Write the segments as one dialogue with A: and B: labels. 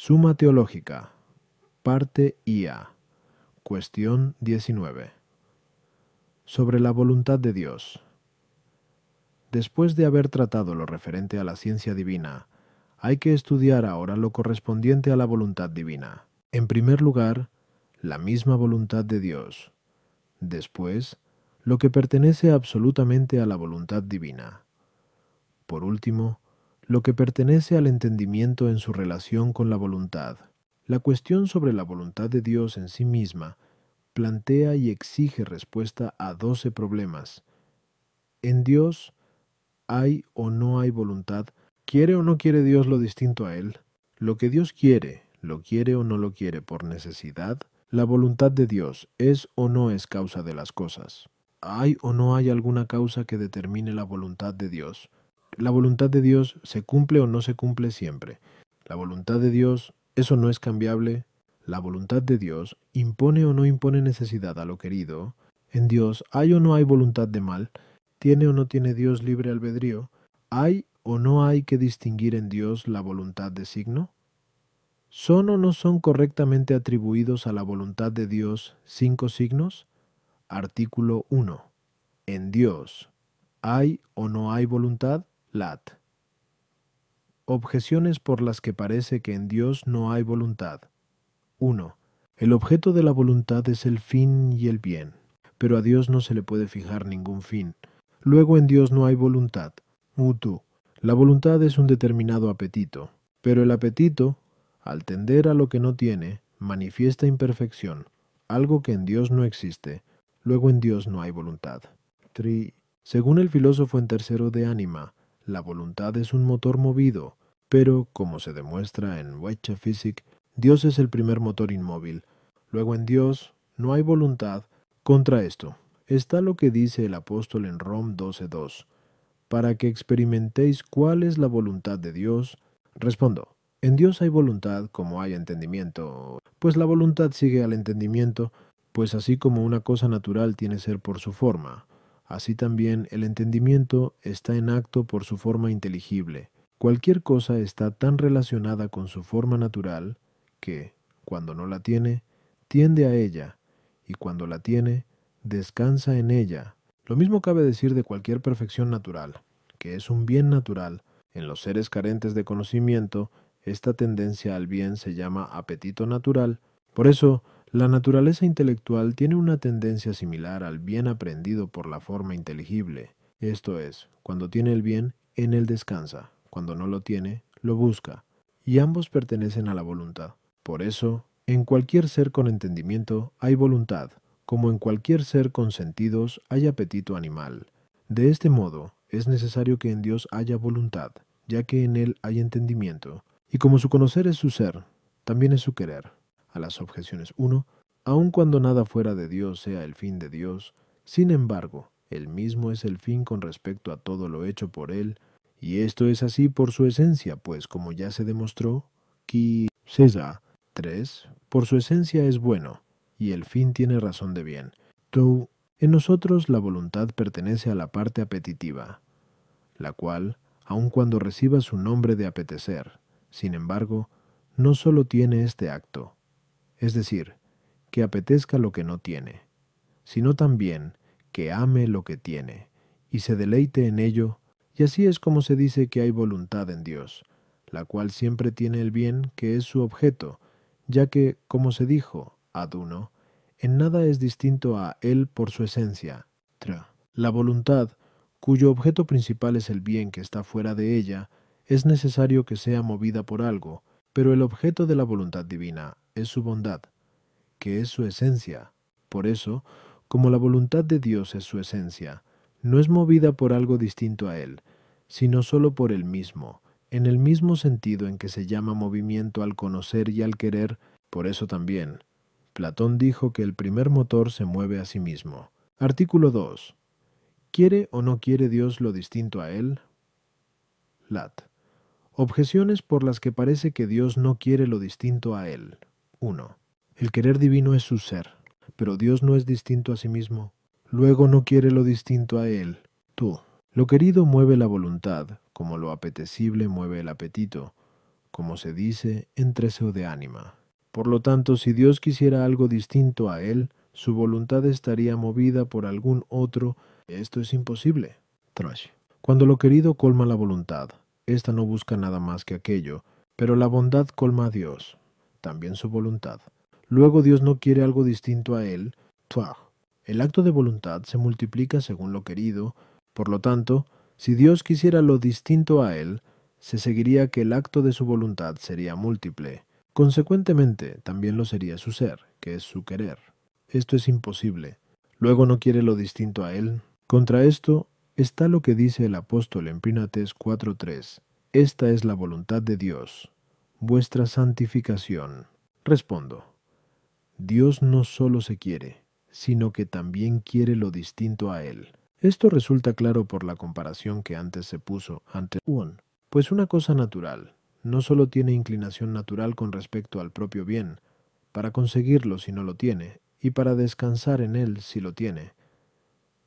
A: Suma teológica, parte IA, cuestión 19. Sobre la voluntad de Dios. Después de haber tratado lo referente a la ciencia divina, hay que estudiar ahora lo correspondiente a la voluntad divina. En primer lugar, la misma voluntad de Dios. Después, lo que pertenece absolutamente a la voluntad divina. Por último, lo que pertenece al entendimiento en su relación con la voluntad. La cuestión sobre la voluntad de Dios en sí misma plantea y exige respuesta a 12 problemas. ¿En Dios hay o no hay voluntad? ¿Quiere o no quiere Dios lo distinto a Él? Lo que Dios quiere, ¿lo quiere o no lo quiere por necesidad? ¿La voluntad de Dios es o no es causa de las cosas? ¿Hay o no hay alguna causa que determine la voluntad de Dios? La voluntad de Dios se cumple o no se cumple siempre. La voluntad de Dios, ¿eso no es cambiable? La voluntad de Dios impone o no impone necesidad a lo querido. En Dios, ¿hay o no hay voluntad de mal? ¿Tiene o no tiene Dios libre albedrío? ¿Hay o no hay que distinguir en Dios la voluntad de signo? ¿Son o no son correctamente atribuidos a la voluntad de Dios 5 signos? Artículo 1. En Dios, ¿hay o no hay voluntad? Lat. Objeciones por las que parece que en Dios no hay voluntad. 1. El objeto de la voluntad es el fin y el bien, pero a Dios no se le puede fijar ningún fin. Luego en Dios no hay voluntad. Utu. La voluntad es un determinado apetito, pero el apetito, al tender a lo que no tiene, manifiesta imperfección, algo que en Dios no existe. Luego en Dios no hay voluntad. 3. Según el filósofo en tercero de ánima, la voluntad es un motor movido, pero, como se demuestra en Weicha Physik, Dios es el primer motor inmóvil. Luego en Dios no hay voluntad. Contra esto está lo que dice el apóstol en Rom 12:2. Para que experimentéis cuál es la voluntad de Dios. Respondo, en Dios hay voluntad como hay entendimiento, pues la voluntad sigue al entendimiento, pues así como una cosa natural tiene ser por su forma, así también el entendimiento está en acto por su forma inteligible. Cualquier cosa está tan relacionada con su forma natural que, cuando no la tiene, tiende a ella, y cuando la tiene, descansa en ella. Lo mismo cabe decir de cualquier perfección natural, que es un bien natural. En los seres carentes de conocimiento, esta tendencia al bien se llama apetito natural. Por eso, la naturaleza intelectual tiene una tendencia similar al bien aprendido por la forma inteligible. Esto es, cuando tiene el bien, en él descansa. Cuando no lo tiene, lo busca. Y ambos pertenecen a la voluntad. Por eso, en cualquier ser con entendimiento hay voluntad, como en cualquier ser con sentidos hay apetito animal. De este modo, es necesario que en Dios haya voluntad, ya que en Él hay entendimiento, y como su conocer es su ser, también es su querer. A las objeciones 1, aun cuando nada fuera de Dios sea el fin de Dios, sin embargo, Él mismo es el fin con respecto a todo lo hecho por Él, y esto es así por su esencia, pues como ya se demostró, que César 3, por su esencia es bueno, y el fin tiene razón de bien. Tú, en nosotros la voluntad pertenece a la parte apetitiva, la cual, aun cuando reciba su nombre de apetecer, sin embargo, no sólo tiene este acto, es decir, que apetezca lo que no tiene, sino también que ame lo que tiene, y se deleite en ello, y así es como se dice que hay voluntad en Dios, la cual siempre tiene el bien que es su objeto, ya que, como se dijo, ad uno, en nada es distinto a él por su esencia. La voluntad, cuyo objeto principal es el bien que está fuera de ella, es necesario que sea movida por algo, pero el objeto de la voluntad divina es su bondad, que es su esencia. Por eso, como la voluntad de Dios es su esencia, no es movida por algo distinto a Él, sino sólo por Él mismo, en el mismo sentido en que se llama movimiento al conocer y al querer. Por eso también, Platón dijo que el primer motor se mueve a sí mismo. Artículo 2. ¿Quiere o no quiere Dios lo distinto a Él? Lat. Objeciones por las que parece que Dios no quiere lo distinto a Él. 1. El querer divino es su ser, pero Dios no es distinto a sí mismo. Luego no quiere lo distinto a Él. Tú. Lo querido mueve la voluntad, como lo apetecible mueve el apetito. como se dice en Treseo de Ánima. Por lo tanto, si Dios quisiera algo distinto a Él, su voluntad estaría movida por algún otro. Esto es imposible. 3. Cuando lo querido colma la voluntad, ésta no busca nada más que aquello, pero la bondad colma a Dios, también su voluntad. Luego Dios no quiere algo distinto a Él. 4. El acto de voluntad se multiplica según lo querido. Por lo tanto, si Dios quisiera lo distinto a Él, se seguiría que el acto de su voluntad sería múltiple. Consecuentemente, también lo sería su ser, que es su querer. Esto es imposible. Luego no quiere lo distinto a Él. Contra esto está lo que dice el apóstol en Prínates 4:3. Esta es la voluntad de Dios, vuestra santificación. Respondo, Dios no solo se quiere, sino que también quiere lo distinto a Él. Esto resulta claro por la comparación que antes se puso ante 1. Pues una cosa natural no solo tiene inclinación natural con respecto al propio bien, para conseguirlo si no lo tiene, y para descansar en él si lo tiene,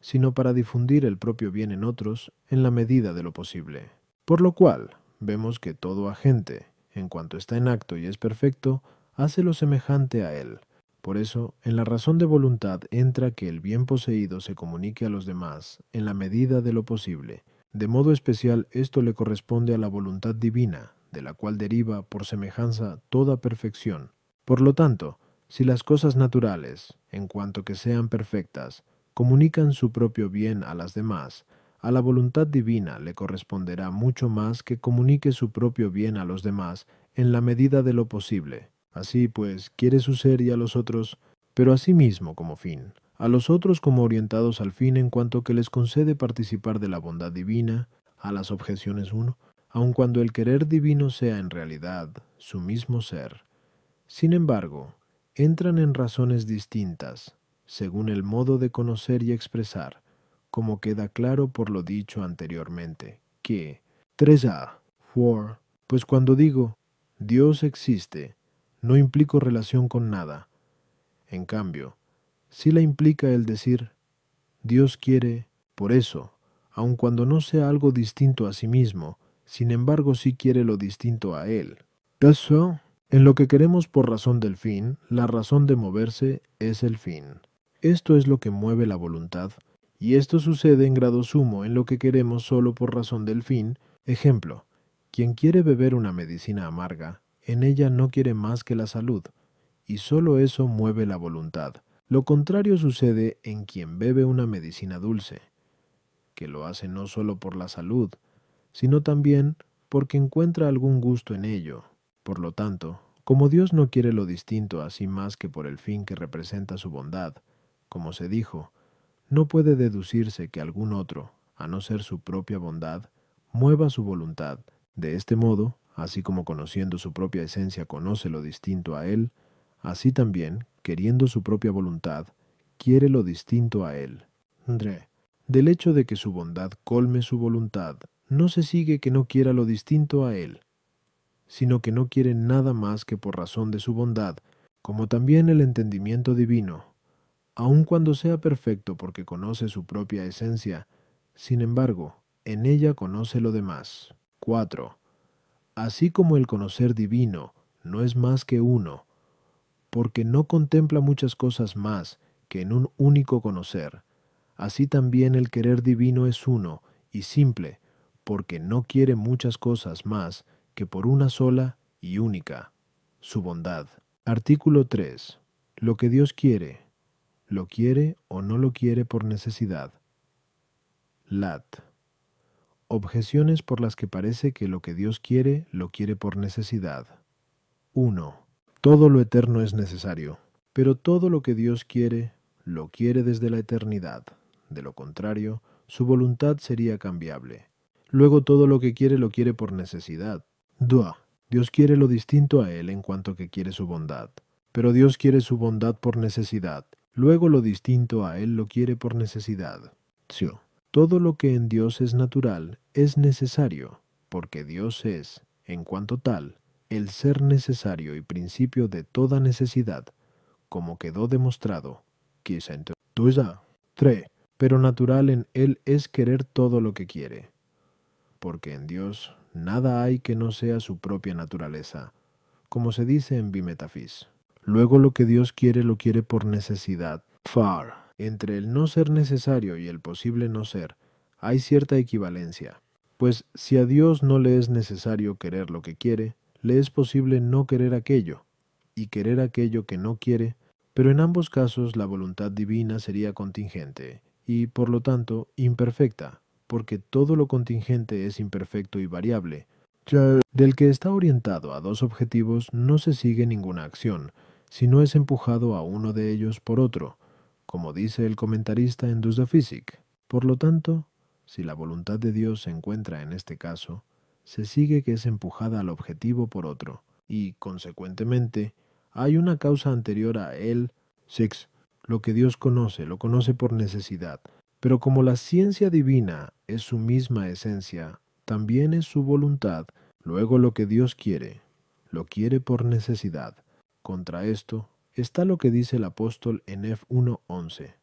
A: sino para difundir el propio bien en otros en la medida de lo posible. Por lo cual, vemos que todo agente, en cuanto está en acto y es perfecto, hace lo semejante a él. Por eso, en la razón de voluntad entra que el bien poseído se comunique a los demás en la medida de lo posible. De modo especial, esto le corresponde a la voluntad divina, de la cual deriva, por semejanza, toda perfección. Por lo tanto, si las cosas naturales, en cuanto que sean perfectas, comunican su propio bien a las demás, a la voluntad divina le corresponderá mucho más que comunique su propio bien a los demás en la medida de lo posible. Así pues, quiere su ser y a los otros, pero a sí mismo como fin, a los otros como orientados al fin en cuanto que les concede participar de la bondad divina, a las objeciones 1, aun cuando el querer divino sea en realidad su mismo ser. Sin embargo, entran en razones distintas, según el modo de conocer y expresar, como queda claro por lo dicho anteriormente, que 3a, 4, pues cuando digo Dios existe, no implico relación con nada. En cambio, sí la implica el decir Dios quiere, por eso, aun cuando no sea algo distinto a sí mismo, sin embargo sí quiere lo distinto a Él. Eso, en lo que queremos por razón del fin, la razón de moverse es el fin. Esto es lo que mueve la voluntad, y esto sucede en grado sumo en lo que queremos solo por razón del fin. Ejemplo, quien quiere beber una medicina amarga, en ella no quiere más que la salud, y solo eso mueve la voluntad. Lo contrario sucede en quien bebe una medicina dulce, que lo hace no solo por la salud, sino también porque encuentra algún gusto en ello. Por lo tanto, como Dios no quiere lo distinto así más que por el fin que representa su bondad, como se dijo, no puede deducirse que algún otro, a no ser su propia bondad, mueva su voluntad. De este modo, así como conociendo su propia esencia conoce lo distinto a él, así también, queriendo su propia voluntad, quiere lo distinto a él. Del hecho de que su bondad colme su voluntad, no se sigue que no quiera lo distinto a él, sino que no quiere nada más que por razón de su bondad, como también el entendimiento divino, aun cuando sea perfecto porque conoce su propia esencia, sin embargo, en ella conoce lo demás. 4. Así como el conocer divino no es más que uno, porque no contempla muchas cosas más que en un único conocer, así también el querer divino es uno y simple, porque no quiere muchas cosas más que por una sola y única, su bondad. Artículo 3. Lo que Dios quiere, lo quiere o no lo quiere por necesidad. Lat. Objeciones por las que parece que lo que Dios quiere, lo quiere por necesidad. 1. Todo lo eterno es necesario, pero todo lo que Dios quiere, lo quiere desde la eternidad. De lo contrario, su voluntad sería cambiable. Luego todo lo que quiere lo quiere por necesidad. 2. Dios quiere lo distinto a Él en cuanto que quiere su bondad, pero Dios quiere su bondad por necesidad. Luego lo distinto a Él lo quiere por necesidad. Tio. Todo lo que en Dios es natural es necesario, porque Dios es, en cuanto tal, el ser necesario y principio de toda necesidad, como quedó demostrado. 3. Pero natural en Él es querer todo lo que quiere, porque en Dios nada hay que no sea su propia naturaleza, como se dice en Bimetafis. Luego lo que Dios quiere lo quiere por necesidad. Far. Entre el no ser necesario y el posible no ser, hay cierta equivalencia. Pues si a Dios no le es necesario querer lo que quiere, le es posible no querer aquello, y querer aquello que no quiere, pero en ambos casos la voluntad divina sería contingente, y por lo tanto imperfecta, porque todo lo contingente es imperfecto y variable. Del que está orientado a dos objetivos no se sigue ninguna acción, sino es empujado a uno de ellos por otro, como dice el comentarista en Dus de Physic. Por lo tanto, si la voluntad de Dios se encuentra en este caso, se sigue que es empujada al objetivo por otro, y, consecuentemente, hay una causa anterior a él. 6. Lo que Dios conoce, lo conoce por necesidad, pero como la ciencia divina es su misma esencia, también es su voluntad, luego lo que Dios quiere, lo quiere por necesidad. Contra esto está lo que dice el apóstol en F 1:11.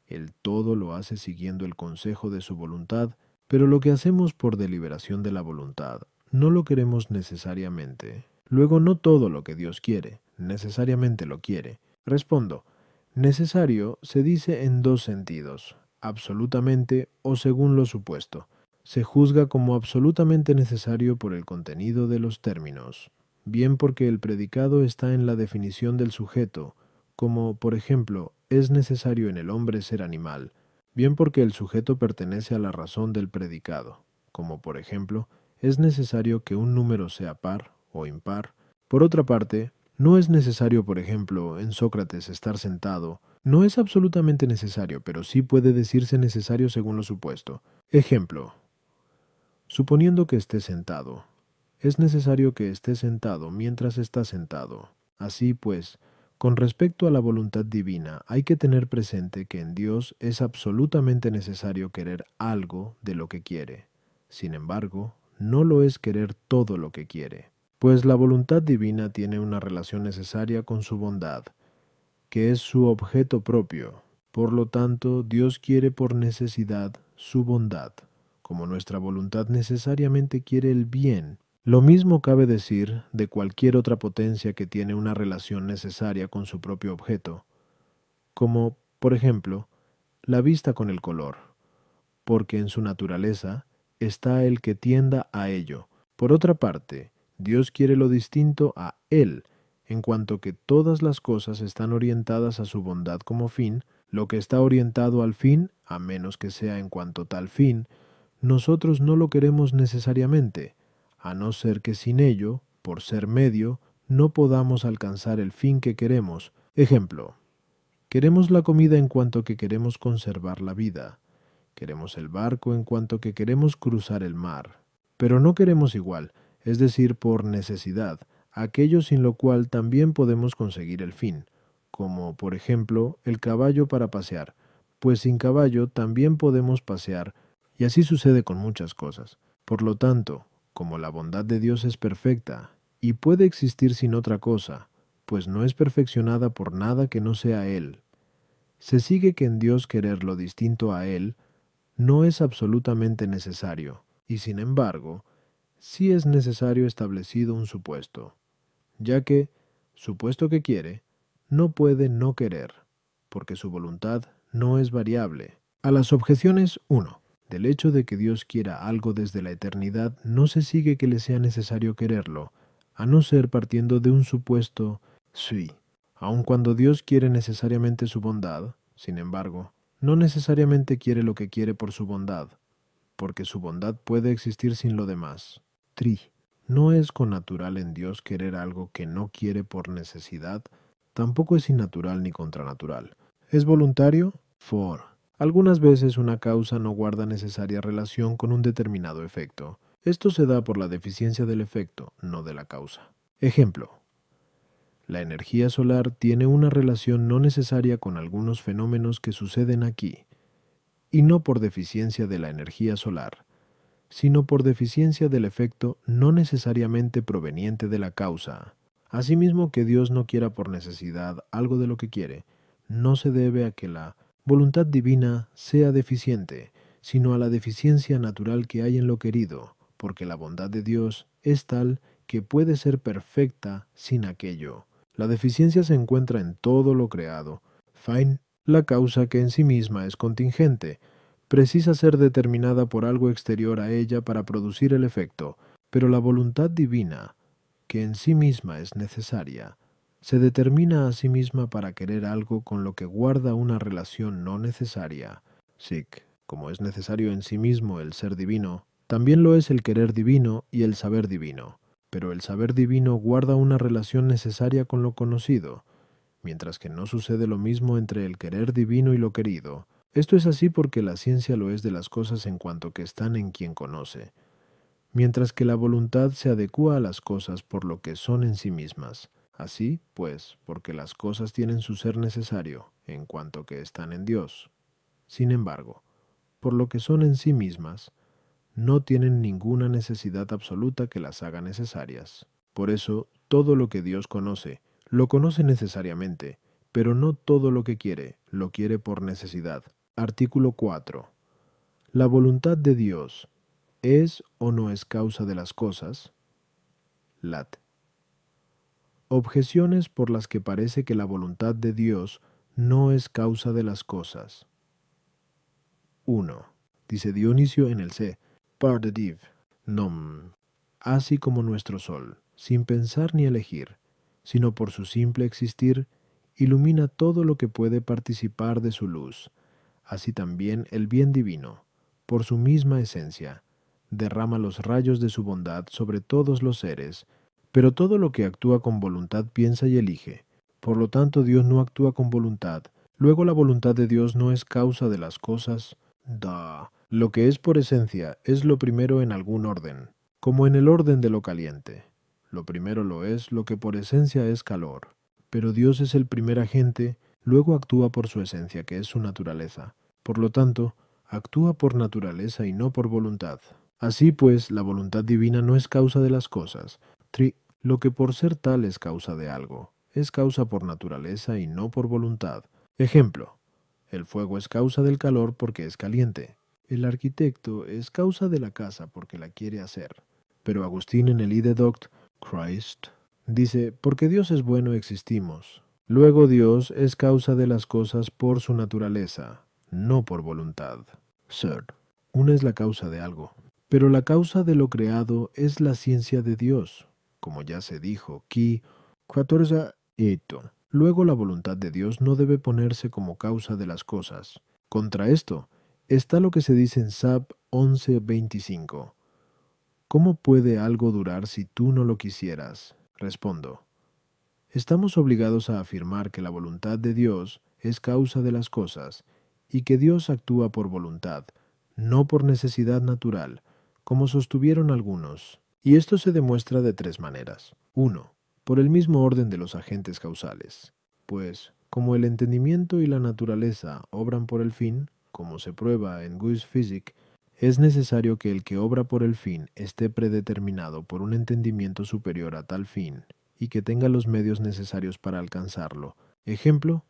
A: El todo lo hace siguiendo el consejo de su voluntad, pero lo que hacemos por deliberación de la voluntad, no lo queremos necesariamente. Luego no todo lo que Dios quiere, necesariamente lo quiere. Respondo, necesario se dice en dos sentidos, absolutamente o según lo supuesto. Se juzga como absolutamente necesario por el contenido de los términos, bien porque el predicado está en la definición del sujeto, como, por ejemplo, es necesario en el hombre ser animal, bien porque el sujeto pertenece a la razón del predicado, como, por ejemplo, es necesario que un número sea par o impar. Por otra parte, no es necesario, por ejemplo, en Sócrates estar sentado. No es absolutamente necesario, pero sí puede decirse necesario según lo supuesto. Ejemplo. Suponiendo que esté sentado. Es necesario que esté sentado mientras está sentado. Así pues, con respecto a la voluntad divina, hay que tener presente que en Dios es absolutamente necesario querer algo de lo que quiere. Sin embargo, no lo es querer todo lo que quiere, pues la voluntad divina tiene una relación necesaria con su bondad, que es su objeto propio. Por lo tanto, Dios quiere por necesidad su bondad, como nuestra voluntad necesariamente quiere el bien. Lo mismo cabe decir de cualquier otra potencia que tiene una relación necesaria con su propio objeto, como, por ejemplo, la vista con el color, porque en su naturaleza está el que tienda a ello. Por otra parte, Dios quiere lo distinto a Él, en cuanto que todas las cosas están orientadas a su bondad como fin, lo que está orientado al fin, a menos que sea en cuanto tal fin, nosotros no lo queremos necesariamente, a no ser que sin ello, por ser medio, no podamos alcanzar el fin que queremos. Ejemplo, queremos la comida en cuanto que queremos conservar la vida. Queremos el barco en cuanto que queremos cruzar el mar. Pero no queremos igual, es decir, por necesidad, aquello sin lo cual también podemos conseguir el fin, como, por ejemplo, el caballo para pasear, pues sin caballo también podemos pasear, y así sucede con muchas cosas. Por lo tanto, como la bondad de Dios es perfecta, y puede existir sin otra cosa, pues no es perfeccionada por nada que no sea Él, se sigue que en Dios querer lo distinto a Él no es absolutamente necesario, y sin embargo, sí es necesario establecido un supuesto, ya que, supuesto que quiere, no puede no querer, porque su voluntad no es variable. A las objeciones 1. Del hecho de que Dios quiera algo desde la eternidad, no se sigue que le sea necesario quererlo, a no ser partiendo de un supuesto sí. Aun cuando Dios quiere necesariamente su bondad, sin embargo, no necesariamente quiere lo que quiere por su bondad, porque su bondad puede existir sin lo demás. 3. No es connatural en Dios querer algo que no quiere por necesidad, tampoco es innatural ni contranatural. ¿Es voluntario? 4. Algunas veces una causa no guarda necesaria relación con un determinado efecto. Esto se da por la deficiencia del efecto, no de la causa. Ejemplo. La energía solar tiene una relación no necesaria con algunos fenómenos que suceden aquí, y no por deficiencia de la energía solar, sino por deficiencia del efecto no necesariamente proveniente de la causa. Asimismo, que Dios no quiera por necesidad algo de lo que quiere, no se debe a que la voluntad divina sea deficiente, sino a la deficiencia natural que hay en lo querido, porque la bondad de Dios es tal que puede ser perfecta sin aquello. La deficiencia se encuentra en todo lo creado. Fine, la causa que en sí misma es contingente, precisa ser determinada por algo exterior a ella para producir el efecto, pero la voluntad divina, que en sí misma es necesaria, se determina a sí misma para querer algo con lo que guarda una relación no necesaria. Sic, como es necesario en sí mismo el ser divino, también lo es el querer divino y el saber divino, pero el saber divino guarda una relación necesaria con lo conocido, mientras que no sucede lo mismo entre el querer divino y lo querido. Esto es así porque la ciencia lo es de las cosas en cuanto que están en quien conoce, mientras que la voluntad se adecúa a las cosas por lo que son en sí mismas. Así, pues, porque las cosas tienen su ser necesario, en cuanto que están en Dios. Sin embargo, por lo que son en sí mismas, no tienen ninguna necesidad absoluta que las haga necesarias. Por eso, todo lo que Dios conoce, lo conoce necesariamente, pero no todo lo que quiere, lo quiere por necesidad. Artículo 4. La voluntad de Dios ¿es o no es causa de las cosas? Lat. Objeciones por las que parece que la voluntad de Dios no es causa de las cosas. 1. Dice Dionisio en el C. Par de div. Nom. Así como nuestro sol, sin pensar ni elegir, sino por su simple existir, ilumina todo lo que puede participar de su luz. Así también el bien divino, por su misma esencia, derrama los rayos de su bondad sobre todos los seres, pero todo lo que actúa con voluntad piensa y elige. Por lo tanto, Dios no actúa con voluntad. Luego la voluntad de Dios no es causa de las cosas. Da. Lo que es por esencia es lo primero en algún orden, como en el orden de lo caliente. Lo primero lo es lo que por esencia es calor. Pero Dios es el primer agente, luego actúa por su esencia, que es su naturaleza. Por lo tanto, actúa por naturaleza y no por voluntad. Así pues, la voluntad divina no es causa de las cosas. Lo que por ser tal es causa de algo, es causa por naturaleza y no por voluntad. Ejemplo, el fuego es causa del calor porque es caliente. El arquitecto es causa de la casa porque la quiere hacer. Pero Agustín en el Ide Doct, Christ, dice, porque Dios es bueno existimos. Luego Dios es causa de las cosas por su naturaleza, no por voluntad. Sir, una es la causa de algo, pero la causa de lo creado es la ciencia de Dios, como ya se dijo, qui 14 eto. Luego la voluntad de Dios no debe ponerse como causa de las cosas. Contra esto está lo que se dice en Sab 11:25. ¿Cómo puede algo durar si tú no lo quisieras? Respondo. Estamos obligados a afirmar que la voluntad de Dios es causa de las cosas y que Dios actúa por voluntad, no por necesidad natural, como sostuvieron algunos. Y esto se demuestra de tres maneras. 1. Por el mismo orden de los agentes causales. Pues, como el entendimiento y la naturaleza obran por el fin, como se prueba en Guis Physique, es necesario que el que obra por el fin esté predeterminado por un entendimiento superior a tal fin, y que tenga los medios necesarios para alcanzarlo. Ejemplo,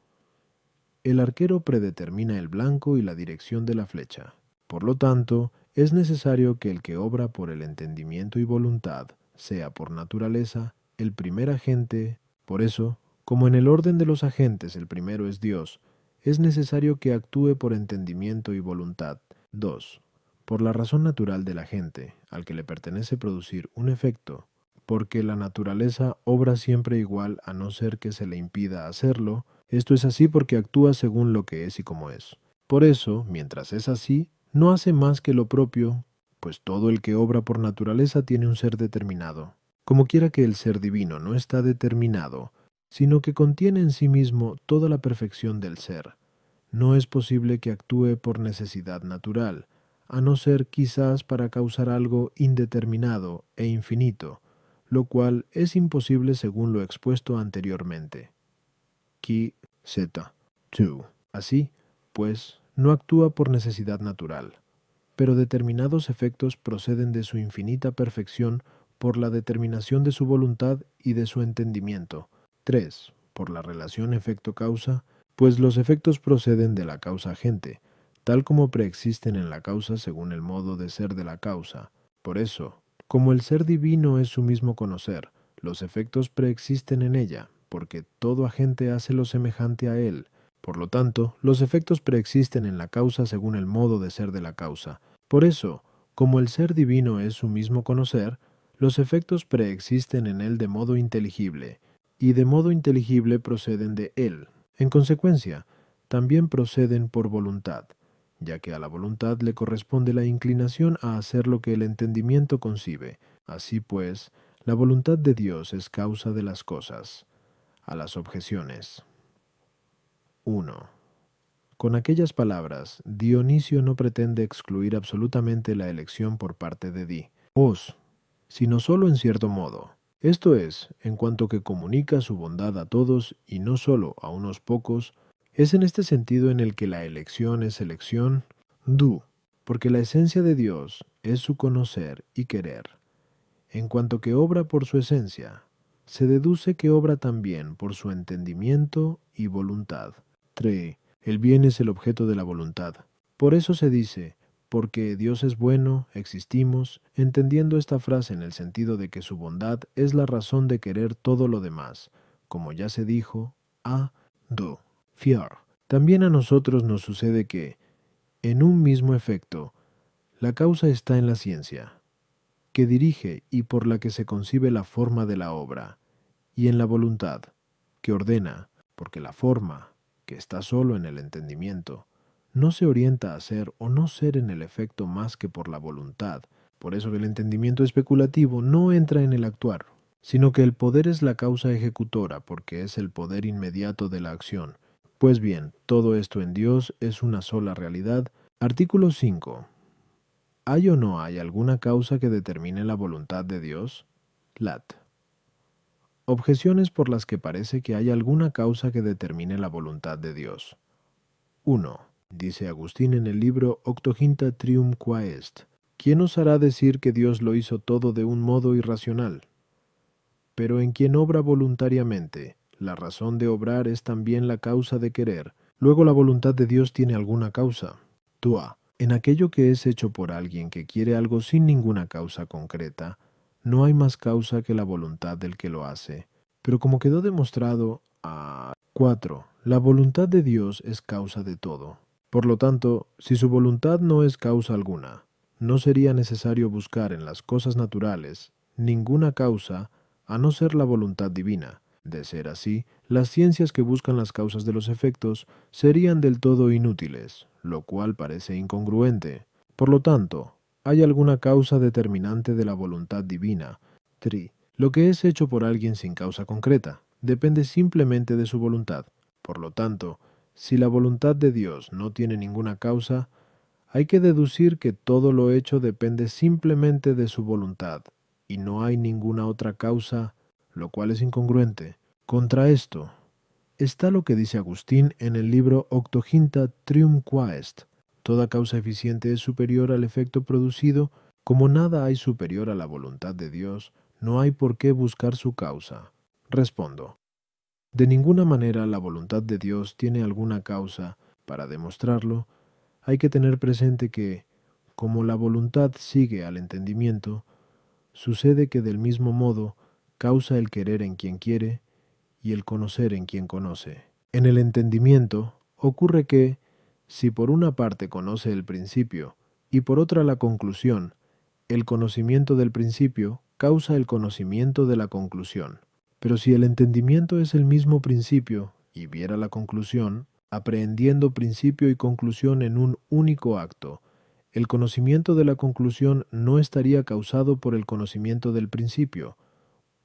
A: el arquero predetermina el blanco y la dirección de la flecha. Por lo tanto, es necesario que el que obra por el entendimiento y voluntad sea por naturaleza el primer agente. Por eso, como en el orden de los agentes el primero es Dios, es necesario que actúe por entendimiento y voluntad. 2. Por la razón natural del agente, al que le pertenece producir un efecto, porque la naturaleza obra siempre igual a no ser que se le impida hacerlo. Esto es así porque actúa según lo que es y como es. Por eso, mientras es así, no hace más que lo propio, pues todo el que obra por naturaleza tiene un ser determinado. Como quiera que el ser divino no está determinado, sino que contiene en sí mismo toda la perfección del ser, no es posible que actúe por necesidad natural, a no ser quizás para causar algo indeterminado e infinito, lo cual es imposible según lo expuesto anteriormente. Qui z 2. Así, pues, no actúa por necesidad natural, pero determinados efectos proceden de su infinita perfección por la determinación de su voluntad y de su entendimiento. 3. Por la relación efecto-causa, pues los efectos proceden de la causa agente, tal como preexisten en la causa según el modo de ser de la causa. Por eso, como el ser divino es su mismo conocer, los efectos preexisten en ella, porque todo agente hace lo semejante a él. Por lo tanto, los efectos preexisten en la causa según el modo de ser de la causa. Por eso, como el ser divino es su mismo conocer, los efectos preexisten en él de modo inteligible, y de modo inteligible proceden de él. En consecuencia, también proceden por voluntad, ya que a la voluntad le corresponde la inclinación a hacer lo que el entendimiento concibe. Así pues, la voluntad de Dios es causa de las cosas. A las objeciones. 1. Con aquellas palabras, Dionisio no pretende excluir absolutamente la elección por parte de Dios, sino solo en cierto modo. Esto es, en cuanto que comunica su bondad a todos y no solo a unos pocos, es en este sentido en el que la elección es elección porque la esencia de Dios es su conocer y querer. En cuanto que obra por su esencia, se deduce que obra también por su entendimiento y voluntad. 3. El bien es el objeto de la voluntad. Por eso se dice, porque Dios es bueno, existimos, entendiendo esta frase en el sentido de que su bondad es la razón de querer todo lo demás, como ya se dijo, a fiar. También a nosotros nos sucede que, en un mismo efecto, la causa está en la ciencia, que dirige y por la que se concibe la forma de la obra, y en la voluntad, que ordena, porque la forma, que está solo en el entendimiento, no se orienta a ser o no ser en el efecto más que por la voluntad. Por eso el entendimiento especulativo no entra en el actuar, sino que el poder es la causa ejecutora, porque es el poder inmediato de la acción. Pues bien, todo esto en Dios es una sola realidad. Artículo 5. ¿Hay o no hay alguna causa que determine la voluntad de Dios? Lat. Objeciones por las que parece que hay alguna causa que determine la voluntad de Dios. 1. Dice Agustín en el libro Octoginta Trium Qua Est: ¿quién osará decir que Dios lo hizo todo de un modo irracional? Pero en quien obra voluntariamente, la razón de obrar es también la causa de querer. Luego la voluntad de Dios tiene alguna causa. Tua. En aquello que es hecho por alguien que quiere algo sin ninguna causa concreta, no hay más causa que la voluntad del que lo hace. Pero como quedó demostrado a 4, la voluntad de Dios es causa de todo. Por lo tanto, si su voluntad no es causa alguna, no sería necesario buscar en las cosas naturales ninguna causa a no ser la voluntad divina. De ser así, las ciencias que buscan las causas de los efectos serían del todo inútiles, lo cual parece incongruente. Por lo tanto, ¿hay alguna causa determinante de la voluntad divina? 3. Lo que es hecho por alguien sin causa concreta depende simplemente de su voluntad. Por lo tanto, si la voluntad de Dios no tiene ninguna causa, hay que deducir que todo lo hecho depende simplemente de su voluntad, y no hay ninguna otra causa, lo cual es incongruente. Contra esto está lo que dice Agustín en el libro Octoginta Trium Qua Est: toda causa eficiente es superior al efecto producido. Como nada hay superior a la voluntad de Dios, no hay por qué buscar su causa. Respondo: de ninguna manera la voluntad de Dios tiene alguna causa. Para demostrarlo, hay que tener presente que, como la voluntad sigue al entendimiento, sucede que del mismo modo causa el querer en quien quiere y el conocer en quien conoce. En el entendimiento ocurre que, si por una parte conoce el principio y por otra la conclusión, el conocimiento del principio causa el conocimiento de la conclusión. Pero si el entendimiento es el mismo principio y viera la conclusión, aprehendiendo principio y conclusión en un único acto, el conocimiento de la conclusión no estaría causado por el conocimiento del principio,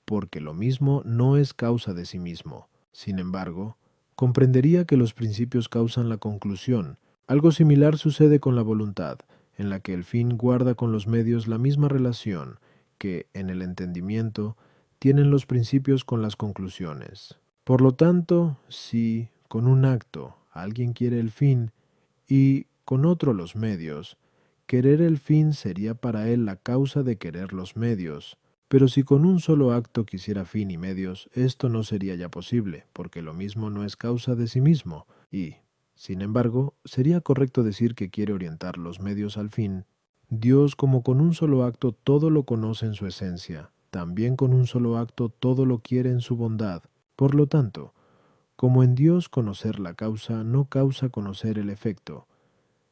A: porque lo mismo no es causa de sí mismo. Sin embargo, comprendería que los principios causan la conclusión. Algo similar sucede con la voluntad, en la que el fin guarda con los medios la misma relación que, en el entendimiento, tienen los principios con las conclusiones. Por lo tanto, si, con un acto, alguien quiere el fin y, con otro, los medios, querer el fin sería para él la causa de querer los medios. Pero si con un solo acto quisiera fin y medios, esto no sería ya posible, porque lo mismo no es causa de sí mismo, y, sin embargo, sería correcto decir que quiere orientar los medios al fin, Dios, como con un solo acto todo lo conoce en su esencia, también con un solo acto todo lo quiere en su bondad. Por lo tanto, como en Dios conocer la causa no causa conocer el efecto,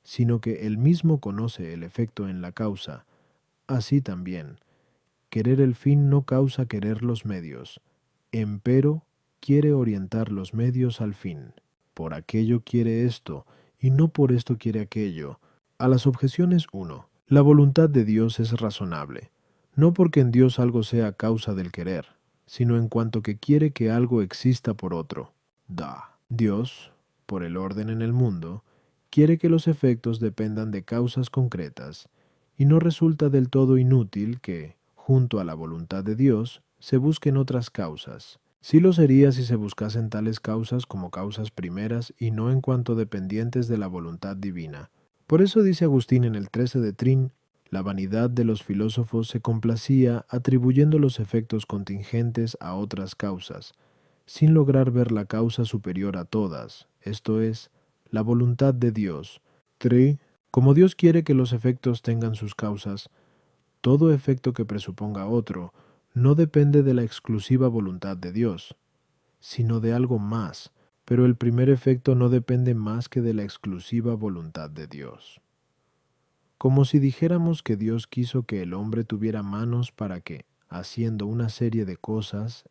A: sino que Él mismo conoce el efecto en la causa, así también, querer el fin no causa querer los medios, empero quiere orientar los medios al fin. Por aquello quiere esto, y no por esto quiere aquello. A las objeciones 1. La voluntad de Dios es razonable, no porque en Dios algo sea causa del querer, sino en cuanto que quiere que algo exista por otro. Dios, por el orden en el mundo, quiere que los efectos dependan de causas concretas, y no resulta del todo inútil que, junto a la voluntad de Dios, se busquen otras causas. Sí lo sería si se buscasen tales causas como causas primeras y no en cuanto dependientes de la voluntad divina. Por eso dice Agustín en el 13 de Trin, la vanidad de los filósofos se complacía atribuyendo los efectos contingentes a otras causas, sin lograr ver la causa superior a todas, esto es, la voluntad de Dios. 3. Como Dios quiere que los efectos tengan sus causas, todo efecto que presuponga otro no depende de la exclusiva voluntad de Dios, sino de algo más, pero el primer efecto no depende más que de la exclusiva voluntad de Dios. Como si dijéramos que Dios quiso que el hombre tuviera manos para que, haciendo una serie de cosas,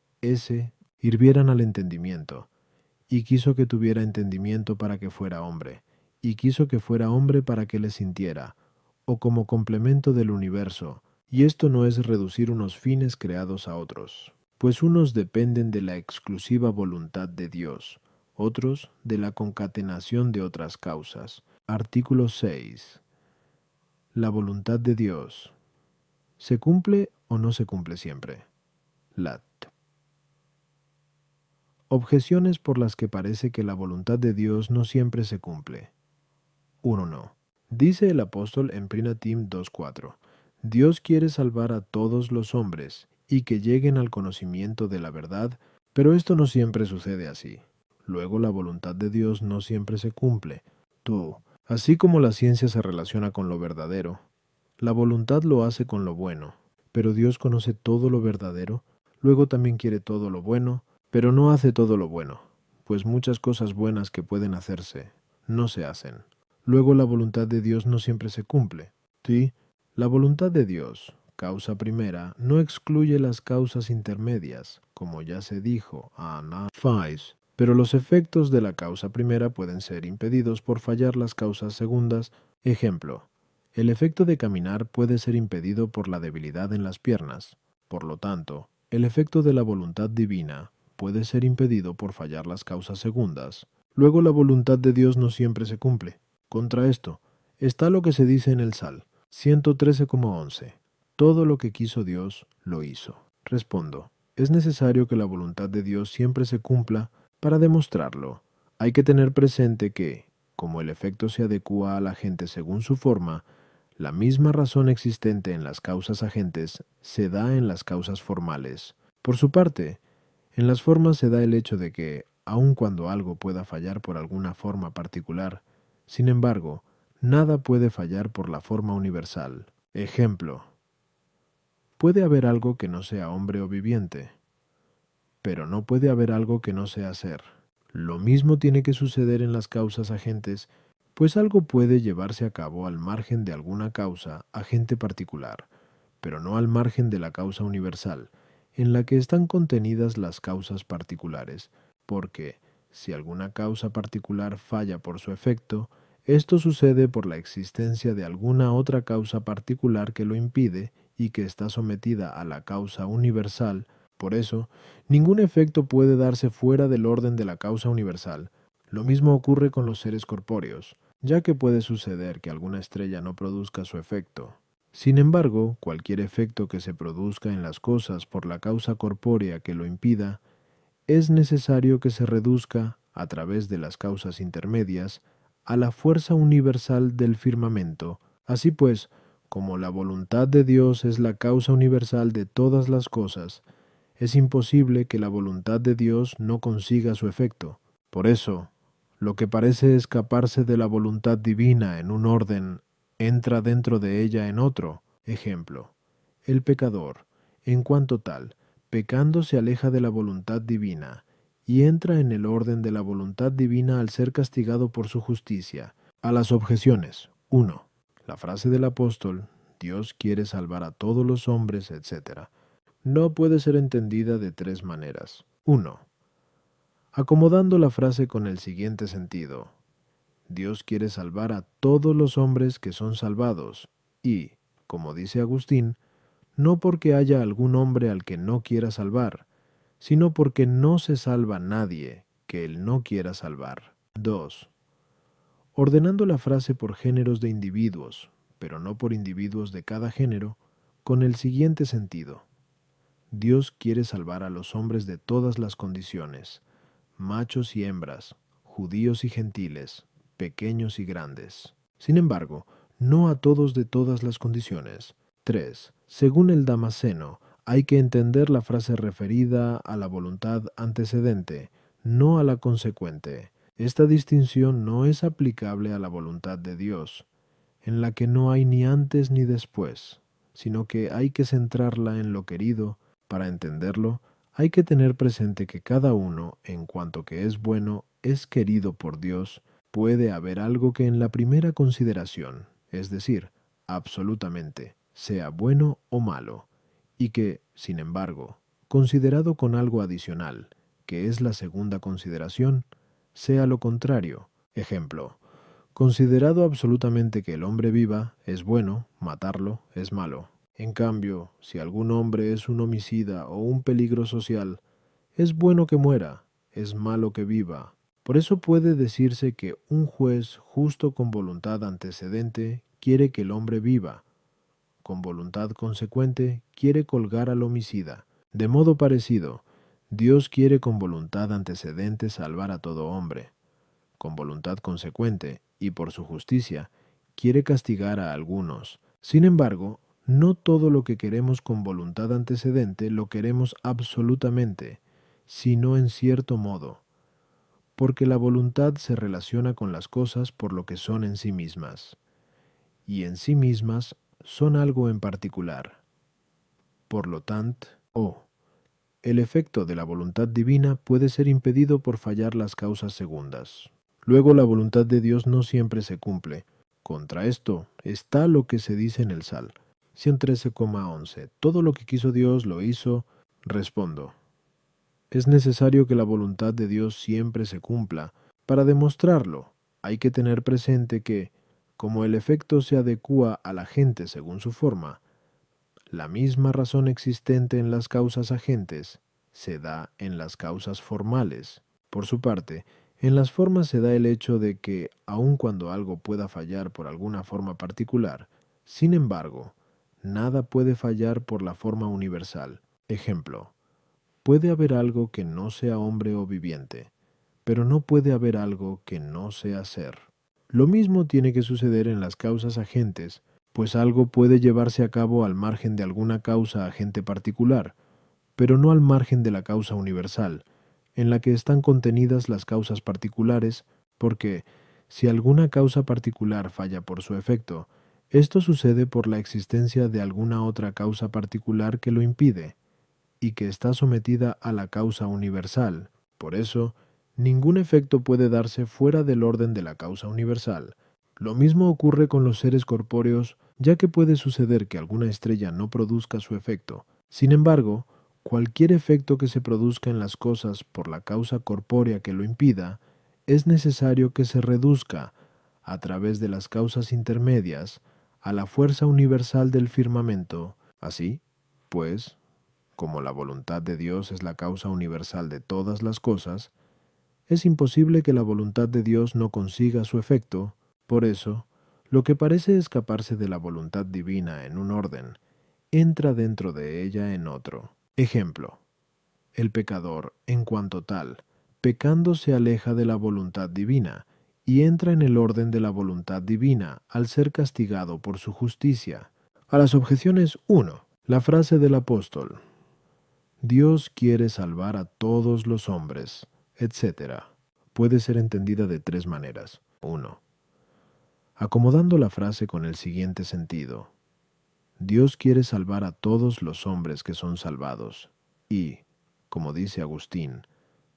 A: hirvieran al entendimiento, y quiso que tuviera entendimiento para que fuera hombre, y quiso que fuera hombre para que le sintiera, o como complemento del universo, y esto no es reducir unos fines creados a otros, pues unos dependen de la exclusiva voluntad de Dios, otros de la concatenación de otras causas. Artículo 6. La voluntad de Dios. ¿Se cumple o no se cumple siempre? Lat. Objeciones por las que parece que la voluntad de Dios no siempre se cumple. 1. Dice el apóstol en Prinatim 2.4, Dios quiere salvar a todos los hombres y que lleguen al conocimiento de la verdad, pero esto no siempre sucede así. Luego la voluntad de Dios no siempre se cumple. Así como la ciencia se relaciona con lo verdadero, la voluntad lo hace con lo bueno, pero Dios conoce todo lo verdadero, luego también quiere todo lo bueno, pero no hace todo lo bueno, pues muchas cosas buenas que pueden hacerse no se hacen. Luego la voluntad de Dios no siempre se cumple. Sí, la voluntad de Dios, causa primera, no excluye las causas intermedias, como ya se dijo a Ana Fais, pero los efectos de la causa primera pueden ser impedidos por fallar las causas segundas. Ejemplo, el efecto de caminar puede ser impedido por la debilidad en las piernas. Por lo tanto, el efecto de la voluntad divina puede ser impedido por fallar las causas segundas. Luego la voluntad de Dios no siempre se cumple. Contra esto, está lo que se dice en el Sal 113,11. Todo lo que quiso Dios, lo hizo. Respondo, es necesario que la voluntad de Dios siempre se cumpla para demostrarlo. Hay que tener presente que, como el efecto se adecúa a la gente según su forma, la misma razón existente en las causas agentes se da en las causas formales. Por su parte, en las formas se da el hecho de que, aun cuando algo pueda fallar por alguna forma particular, sin embargo, nada puede fallar por la forma universal. Ejemplo, puede haber algo que no sea hombre o viviente, pero no puede haber algo que no sea ser. Lo mismo tiene que suceder en las causas agentes, pues algo puede llevarse a cabo al margen de alguna causa agente particular, pero no al margen de la causa universal, en la que están contenidas las causas particulares, porque, si alguna causa particular falla por su efecto, esto sucede por la existencia de alguna otra causa particular que lo impide y que está sometida a la causa universal. Por eso, ningún efecto puede darse fuera del orden de la causa universal. Lo mismo ocurre con los seres corpóreos, ya que puede suceder que alguna estrella no produzca su efecto. Sin embargo, cualquier efecto que se produzca en las cosas por la causa corpórea que lo impida, es necesario que se reduzca, a través de las causas intermedias, a la fuerza universal del firmamento. Así pues, como la voluntad de Dios es la causa universal de todas las cosas, es imposible que la voluntad de Dios no consiga su efecto. Por eso, lo que parece escaparse de la voluntad divina en un orden entra dentro de ella en otro. Ejemplo, el pecador, en cuanto tal, pecando se aleja de la voluntad divina y entra en el orden de la voluntad divina al ser castigado por su justicia. A las objeciones. 1. La frase del apóstol, Dios quiere salvar a todos los hombres, etc., no puede ser entendida de tres maneras. 1. Acomodando la frase con el siguiente sentido. Dios quiere salvar a todos los hombres que son salvados, y, como dice Agustín, no porque haya algún hombre al que no quiera salvar, sino porque no se salva nadie que él no quiera salvar. 2. Ordenando la frase por géneros de individuos, pero no por individuos de cada género, con el siguiente sentido. Dios quiere salvar a los hombres de todas las condiciones, machos y hembras, judíos y gentiles, pequeños y grandes. Sin embargo, no a todos de todas las condiciones. 3. Según el Damasceno, hay que entender la frase referida a la voluntad antecedente, no a la consecuente. Esta distinción no es aplicable a la voluntad de Dios, en la que no hay ni antes ni después, sino que hay que centrarla en lo querido. Para entenderlo, hay que tener presente que cada uno, en cuanto que es bueno, es querido por Dios. Puede haber algo que en la primera consideración, es decir, absolutamente, sea bueno o malo, y que, sin embargo, considerado con algo adicional, que es la segunda consideración, sea lo contrario. Ejemplo, considerado absolutamente que el hombre viva es bueno, matarlo es malo. En cambio, si algún hombre es un homicida o un peligro social, es bueno que muera, es malo que viva. Por eso puede decirse que un juez justo con voluntad antecedente quiere que el hombre viva, con voluntad consecuente quiere colgar al homicida. De modo parecido, Dios quiere con voluntad antecedente salvar a todo hombre. Con voluntad consecuente, y por su justicia, quiere castigar a algunos. Sin embargo, no todo lo que queremos con voluntad antecedente lo queremos absolutamente, sino en cierto modo, porque la voluntad se relaciona con las cosas por lo que son en sí mismas, y en sí mismas son algo en particular. Por lo tanto, el efecto de la voluntad divina puede ser impedido por fallar las causas segundas. Luego la voluntad de Dios no siempre se cumple. Contra esto está lo que se dice en el Sal 113,11. Todo lo que quiso Dios lo hizo. Respondo. Es necesario que la voluntad de Dios siempre se cumpla. Para demostrarlo, hay que tener presente que, como el efecto se adecúa a la gente según su forma, la misma razón existente en las causas agentes se da en las causas formales. Por su parte, en las formas se da el hecho de que, aun cuando algo pueda fallar por alguna forma particular, sin embargo, nada puede fallar por la forma universal. Ejemplo, puede haber algo que no sea hombre o viviente, pero no puede haber algo que no sea ser. Lo mismo tiene que suceder en las causas agentes, pues algo puede llevarse a cabo al margen de alguna causa agente particular, pero no al margen de la causa universal, en la que están contenidas las causas particulares, porque, si alguna causa particular falla por su efecto, esto sucede por la existencia de alguna otra causa particular que lo impide, y que está sometida a la causa universal. Por eso, ningún efecto puede darse fuera del orden de la causa universal. Lo mismo ocurre con los seres corpóreos, ya que puede suceder que alguna estrella no produzca su efecto. Sin embargo, cualquier efecto que se produzca en las cosas por la causa corpórea que lo impida, es necesario que se reduzca, a través de las causas intermedias, a la fuerza universal del firmamento. Así, pues, como la voluntad de Dios es la causa universal de todas las cosas, es imposible que la voluntad de Dios no consiga su efecto. Por eso, lo que parece escaparse de la voluntad divina en un orden, entra dentro de ella en otro. Ejemplo, el pecador, en cuanto tal, pecando se aleja de la voluntad divina, y entra en el orden de la voluntad divina al ser castigado por su justicia. A las objeciones 1. La frase del apóstol, Dios quiere salvar a todos los hombres, etc., puede ser entendida de tres maneras. 1. acomodando la frase con el siguiente sentido. Dios quiere salvar a todos los hombres que son salvados, y, como dice Agustín,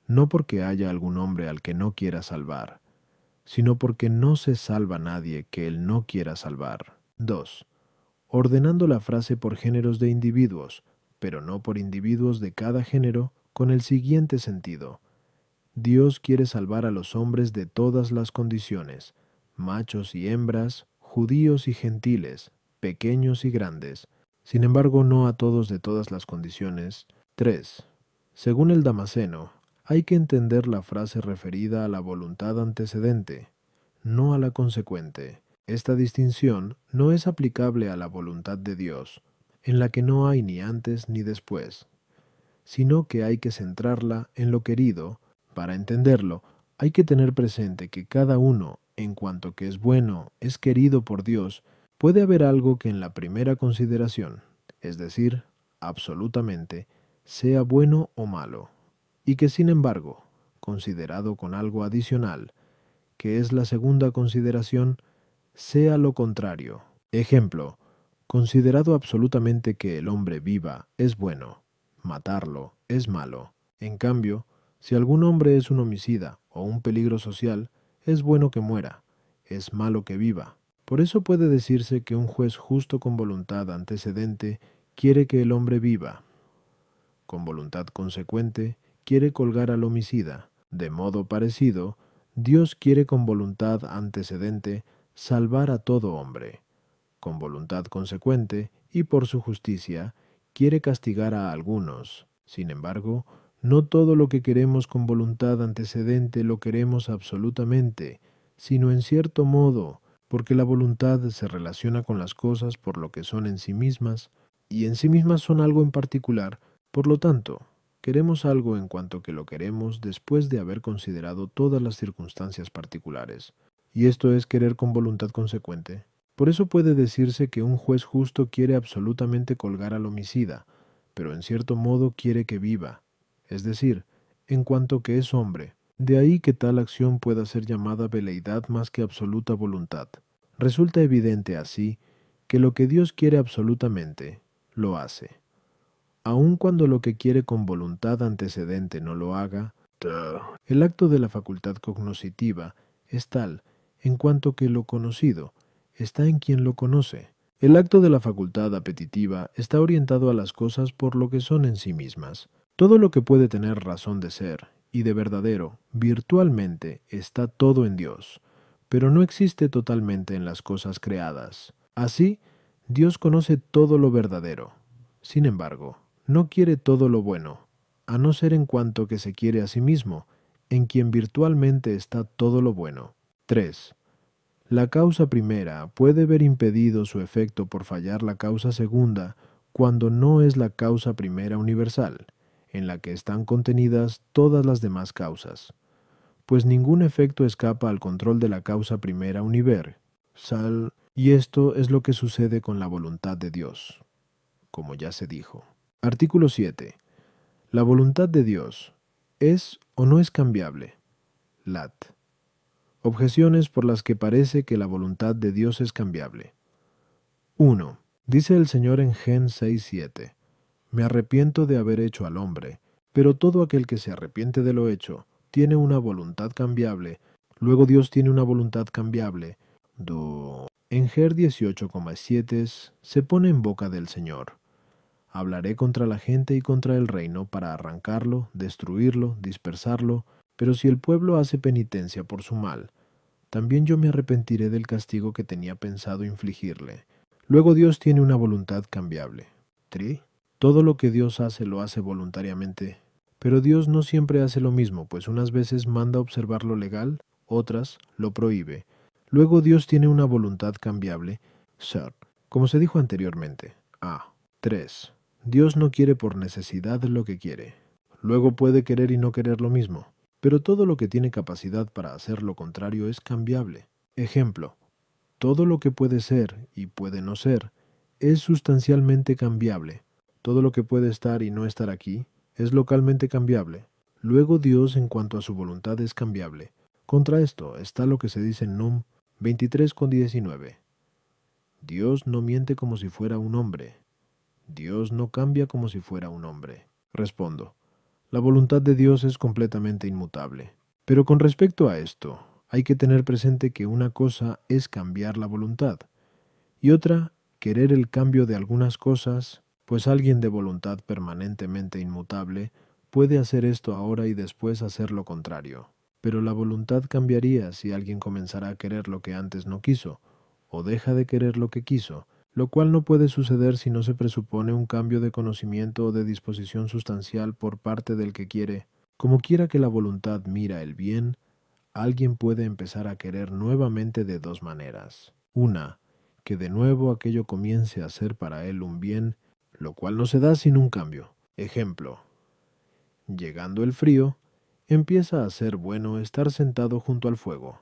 A: no porque haya algún hombre al que no quiera salvar, sino porque no se salva nadie que él no quiera salvar. 2. Ordenando la frase por géneros de individuos, pero no por individuos de cada género, con el siguiente sentido. Dios quiere salvar a los hombres de todas las condiciones, machos y hembras, judíos y gentiles, pequeños y grandes, sin embargo no a todos de todas las condiciones. 3. Según el Damasceno, hay que entender la frase referida a la voluntad antecedente, no a la consecuente. Esta distinción no es aplicable a la voluntad de Dios, en la que no hay ni antes ni después, sino que hay que centrarla en lo querido. Para entenderlo, hay que tener presente que cada uno, en cuanto que es bueno, es querido por Dios, puede haber algo que en la primera consideración, es decir, absolutamente, sea bueno o malo, y que sin embargo, considerado con algo adicional, que es la segunda consideración, sea lo contrario. Ejemplo, considerado absolutamente que el hombre viva es bueno, matarlo es malo. En cambio, si algún hombre es un homicida o un peligro social, es bueno que muera, es malo que viva. Por eso puede decirse que un juez justo con voluntad antecedente quiere que el hombre viva. Con voluntad consecuente, quiere colgar al homicida. De modo parecido, Dios quiere con voluntad antecedente salvar a todo hombre. Con voluntad consecuente, y por su justicia, quiere castigar a algunos. Sin embargo, no todo lo que queremos con voluntad antecedente lo queremos absolutamente, sino en cierto modo, porque la voluntad se relaciona con las cosas por lo que son en sí mismas, y en sí mismas son algo en particular. Por lo tanto, queremos algo en cuanto que lo queremos después de haber considerado todas las circunstancias particulares, y esto es querer con voluntad consecuente. Por eso puede decirse que un juez justo quiere absolutamente colgar al homicida, pero en cierto modo quiere que viva, es decir, en cuanto que es hombre. De ahí que tal acción pueda ser llamada veleidad más que absoluta voluntad. Resulta evidente así que lo que Dios quiere absolutamente, lo hace. Aun cuando lo que quiere con voluntad antecedente no lo haga, el acto de la facultad cognoscitiva es tal en cuanto que lo conocido está en quien lo conoce. El acto de la facultad apetitiva está orientado a las cosas por lo que son en sí mismas. Todo lo que puede tener razón de ser y de verdadero, virtualmente, está todo en Dios, pero no existe totalmente en las cosas creadas. Así, Dios conoce todo lo verdadero. Sin embargo, no quiere todo lo bueno, a no ser en cuanto que se quiere a sí mismo, en quien virtualmente está todo lo bueno. 3. La causa primera puede ver impedido su efecto por fallar la causa segunda cuando no es la causa primera universal, en la que están contenidas todas las demás causas, pues ningún efecto escapa al control de la causa primera universal, y esto es lo que sucede con la voluntad de Dios, como ya se dijo. Artículo 7. La voluntad de Dios ¿es o no es cambiable? Lat. Objeciones por las que parece que la voluntad de Dios es cambiable. 1. Dice el Señor en Gen 6:7, me arrepiento de haber hecho al hombre, pero todo aquel que se arrepiente de lo hecho tiene una voluntad cambiable, luego Dios tiene una voluntad cambiable. En Ger 18,7 se pone en boca del Señor. Hablaré contra la gente y contra el reino para arrancarlo, destruirlo, dispersarlo, pero si el pueblo hace penitencia por su mal, también yo me arrepentiré del castigo que tenía pensado infligirle. Luego Dios tiene una voluntad cambiable. Todo lo que Dios hace lo hace voluntariamente, pero Dios no siempre hace lo mismo, pues unas veces manda observar lo legal, otras lo prohíbe. Luego Dios tiene una voluntad cambiable, como se dijo anteriormente. 3. Dios no quiere por necesidad lo que quiere. Luego puede querer y no querer lo mismo, pero todo lo que tiene capacidad para hacer lo contrario es cambiable. Ejemplo, todo lo que puede ser y puede no ser es sustancialmente cambiable. Todo lo que puede estar y no estar aquí es localmente cambiable. Luego Dios en cuanto a su voluntad es cambiable. Contra esto está lo que se dice num 23:19. Dios no miente como si fuera un hombre. Dios no cambia como si fuera un hombre. Respondo, la voluntad de Dios es completamente inmutable. Pero con respecto a esto, hay que tener presente que una cosa es cambiar la voluntad y otra, querer el cambio de algunas cosas, pues alguien de voluntad permanentemente inmutable puede hacer esto ahora y después hacer lo contrario. Pero la voluntad cambiaría si alguien comenzara a querer lo que antes no quiso, o deja de querer lo que quiso, lo cual no puede suceder si no se presupone un cambio de conocimiento o de disposición sustancial por parte del que quiere. Como quiera que la voluntad mira el bien, alguien puede empezar a querer nuevamente de dos maneras. Una, que de nuevo aquello comience a ser para él un bien, lo cual no se da sin un cambio. Ejemplo, llegando el frío, empieza a ser bueno estar sentado junto al fuego,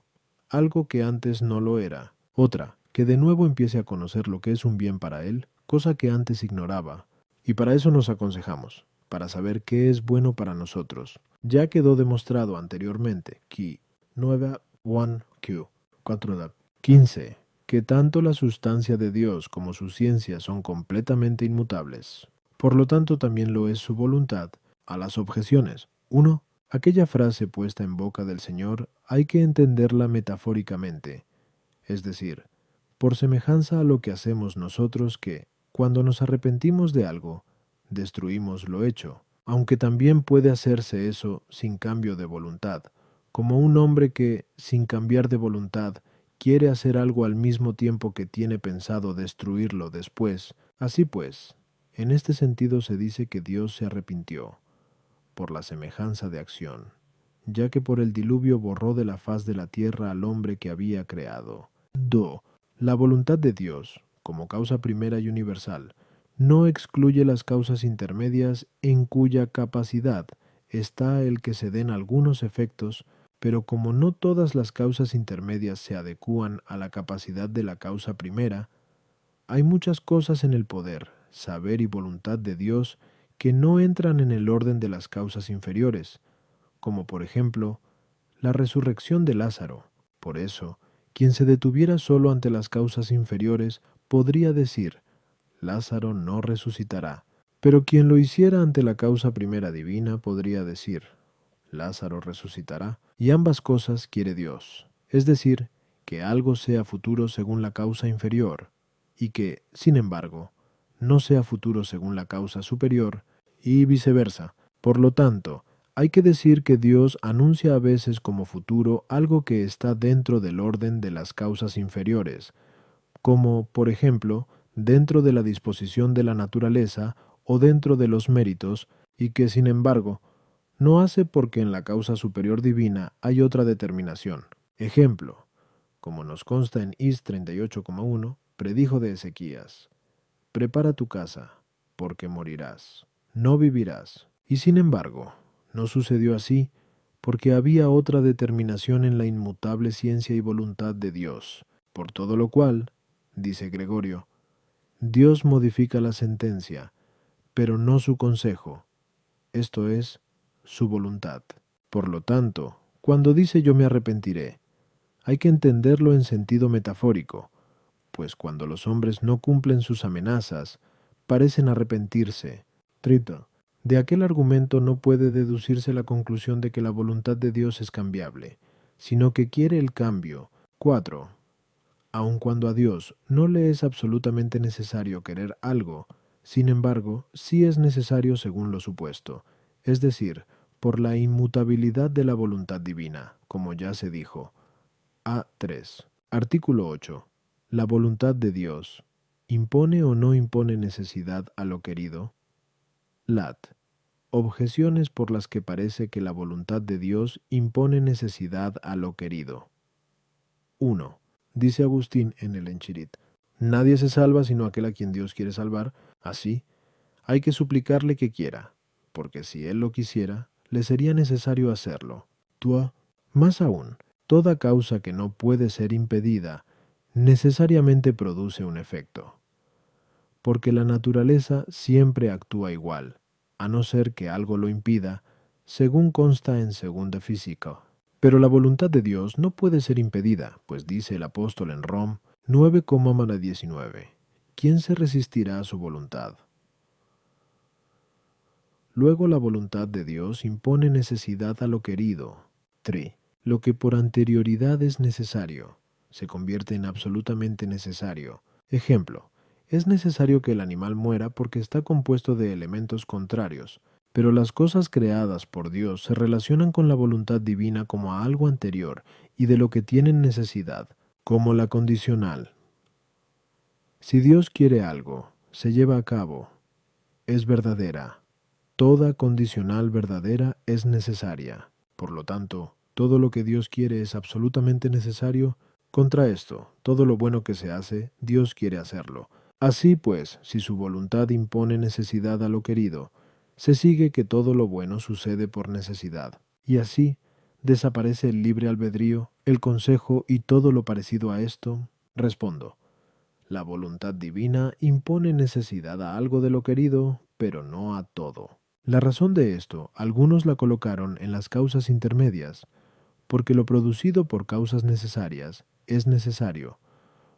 A: algo que antes no lo era. Otra, que de nuevo empiece a conocer lo que es un bien para él, cosa que antes ignoraba. Y para eso nos aconsejamos, para saber qué es bueno para nosotros. Ya quedó demostrado anteriormente que 9.1q 15, que tanto la sustancia de Dios como su ciencia son completamente inmutables. Por lo tanto también lo es su voluntad. A las objeciones. 1. Aquella frase puesta en boca del Señor hay que entenderla metafóricamente, es decir, por semejanza a lo que hacemos nosotros que, cuando nos arrepentimos de algo, destruimos lo hecho, aunque también puede hacerse eso sin cambio de voluntad, como un hombre que, sin cambiar de voluntad, quiere hacer algo al mismo tiempo que tiene pensado destruirlo después. Así pues, en este sentido se dice que Dios se arrepintió, por la semejanza de acción, ya que por el diluvio borró de la faz de la tierra al hombre que había creado. 2. La voluntad de Dios, como causa primera y universal, no excluye las causas intermedias en cuya capacidad está el que se den algunos efectos, pero como no todas las causas intermedias se adecúan a la capacidad de la causa primera, hay muchas cosas en el poder, saber y voluntad de Dios que no entran en el orden de las causas inferiores, como por ejemplo, la resurrección de Lázaro. Por eso, quien se detuviera solo ante las causas inferiores podría decir, Lázaro no resucitará. Pero quien lo hiciera ante la causa primera divina podría decir, Lázaro resucitará. Y ambas cosas quiere Dios, es decir, que algo sea futuro según la causa inferior, y que, sin embargo, no sea futuro según la causa superior, y viceversa. Por lo tanto, hay que decir que Dios anuncia a veces como futuro algo que está dentro del orden de las causas inferiores, como, por ejemplo, dentro de la disposición de la naturaleza o dentro de los méritos, y que, sin embargo, no hace porque en la causa superior divina hay otra determinación. Ejemplo, como nos consta en Is 38,1, predijo de Ezequías, prepara tu casa, porque morirás, no vivirás. Y sin embargo, no sucedió así, porque había otra determinación en la inmutable ciencia y voluntad de Dios. Por todo lo cual, dice Gregorio, Dios modifica la sentencia, pero no su consejo, esto es, su voluntad. Por lo tanto, cuando dice yo me arrepentiré, hay que entenderlo en sentido metafórico, pues cuando los hombres no cumplen sus amenazas, parecen arrepentirse. Trito. De aquel argumento no puede deducirse la conclusión de que la voluntad de Dios es cambiable, sino que quiere el cambio. 4. Aun cuando a Dios no le es absolutamente necesario querer algo, sin embargo, sí es necesario según lo supuesto, es decir, por la inmutabilidad de la voluntad divina, como ya se dijo. A3. Artículo 8. La voluntad de Dios, ¿impone o no impone necesidad a lo querido? Lat. Objeciones por las que parece que la voluntad de Dios impone necesidad a lo querido. 1. Dice Agustín en el Enchirid, nadie se salva sino aquel a quien Dios quiere salvar, así, hay que suplicarle que quiera, porque si él lo quisiera, le sería necesario hacerlo. 2. Más aún, toda causa que no puede ser impedida, necesariamente produce un efecto, porque la naturaleza siempre actúa igual, a no ser que algo lo impida, según consta en Segunda Física. Pero la voluntad de Dios no puede ser impedida, pues dice el apóstol en Rom 9,19. ¿Quién se resistirá a su voluntad? Luego la voluntad de Dios impone necesidad a lo querido. 3. Lo que por anterioridad es necesario, se convierte en absolutamente necesario. Ejemplo, es necesario que el animal muera porque está compuesto de elementos contrarios, pero las cosas creadas por Dios se relacionan con la voluntad divina como a algo anterior y de lo que tienen necesidad, como la condicional. Si Dios quiere algo, se lleva a cabo, es verdadera. Toda condicional verdadera es necesaria. Por lo tanto, todo lo que Dios quiere es absolutamente necesario. Contra esto, todo lo bueno que se hace, Dios quiere hacerlo. Así pues, si su voluntad impone necesidad a lo querido, se sigue que todo lo bueno sucede por necesidad. Y así, desaparece el libre albedrío, el consejo y todo lo parecido a esto. Respondo. La voluntad divina impone necesidad a algo de lo querido, pero no a todo. La razón de esto, algunos la colocaron en las causas intermedias, porque lo producido por causas necesarias es necesario,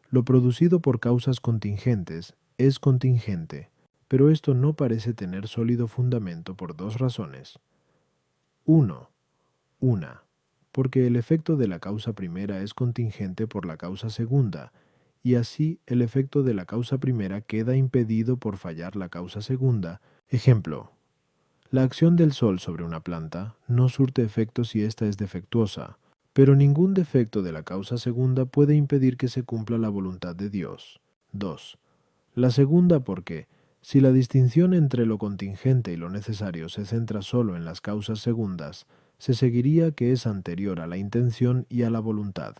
A: lo producido por causas contingentes es contingente, pero esto no parece tener sólido fundamento por dos razones. 1. Porque el efecto de la causa primera es contingente por la causa segunda, y así el efecto de la causa primera queda impedido por fallar la causa segunda. Ejemplo, la acción del sol sobre una planta no surte efecto si ésta es defectuosa, pero ningún defecto de la causa segunda puede impedir que se cumpla la voluntad de Dios. 2. La segunda porque, si la distinción entre lo contingente y lo necesario se centra solo en las causas segundas, se seguiría que es anterior a la intención y a la voluntad,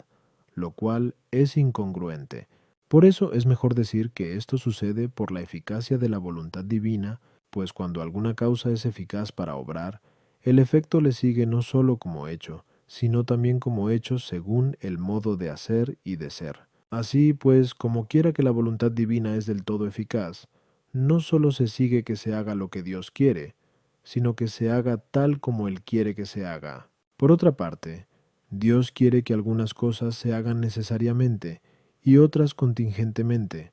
A: lo cual es incongruente. Por eso es mejor decir que esto sucede por la eficacia de la voluntad divina, pues cuando alguna causa es eficaz para obrar, el efecto le sigue no sólo como hecho, sino también como hecho según el modo de hacer y de ser. Así pues, como quiera que la voluntad divina es del todo eficaz, no sólo se sigue que se haga lo que Dios quiere, sino que se haga tal como Él quiere que se haga. Por otra parte, Dios quiere que algunas cosas se hagan necesariamente y otras contingentemente,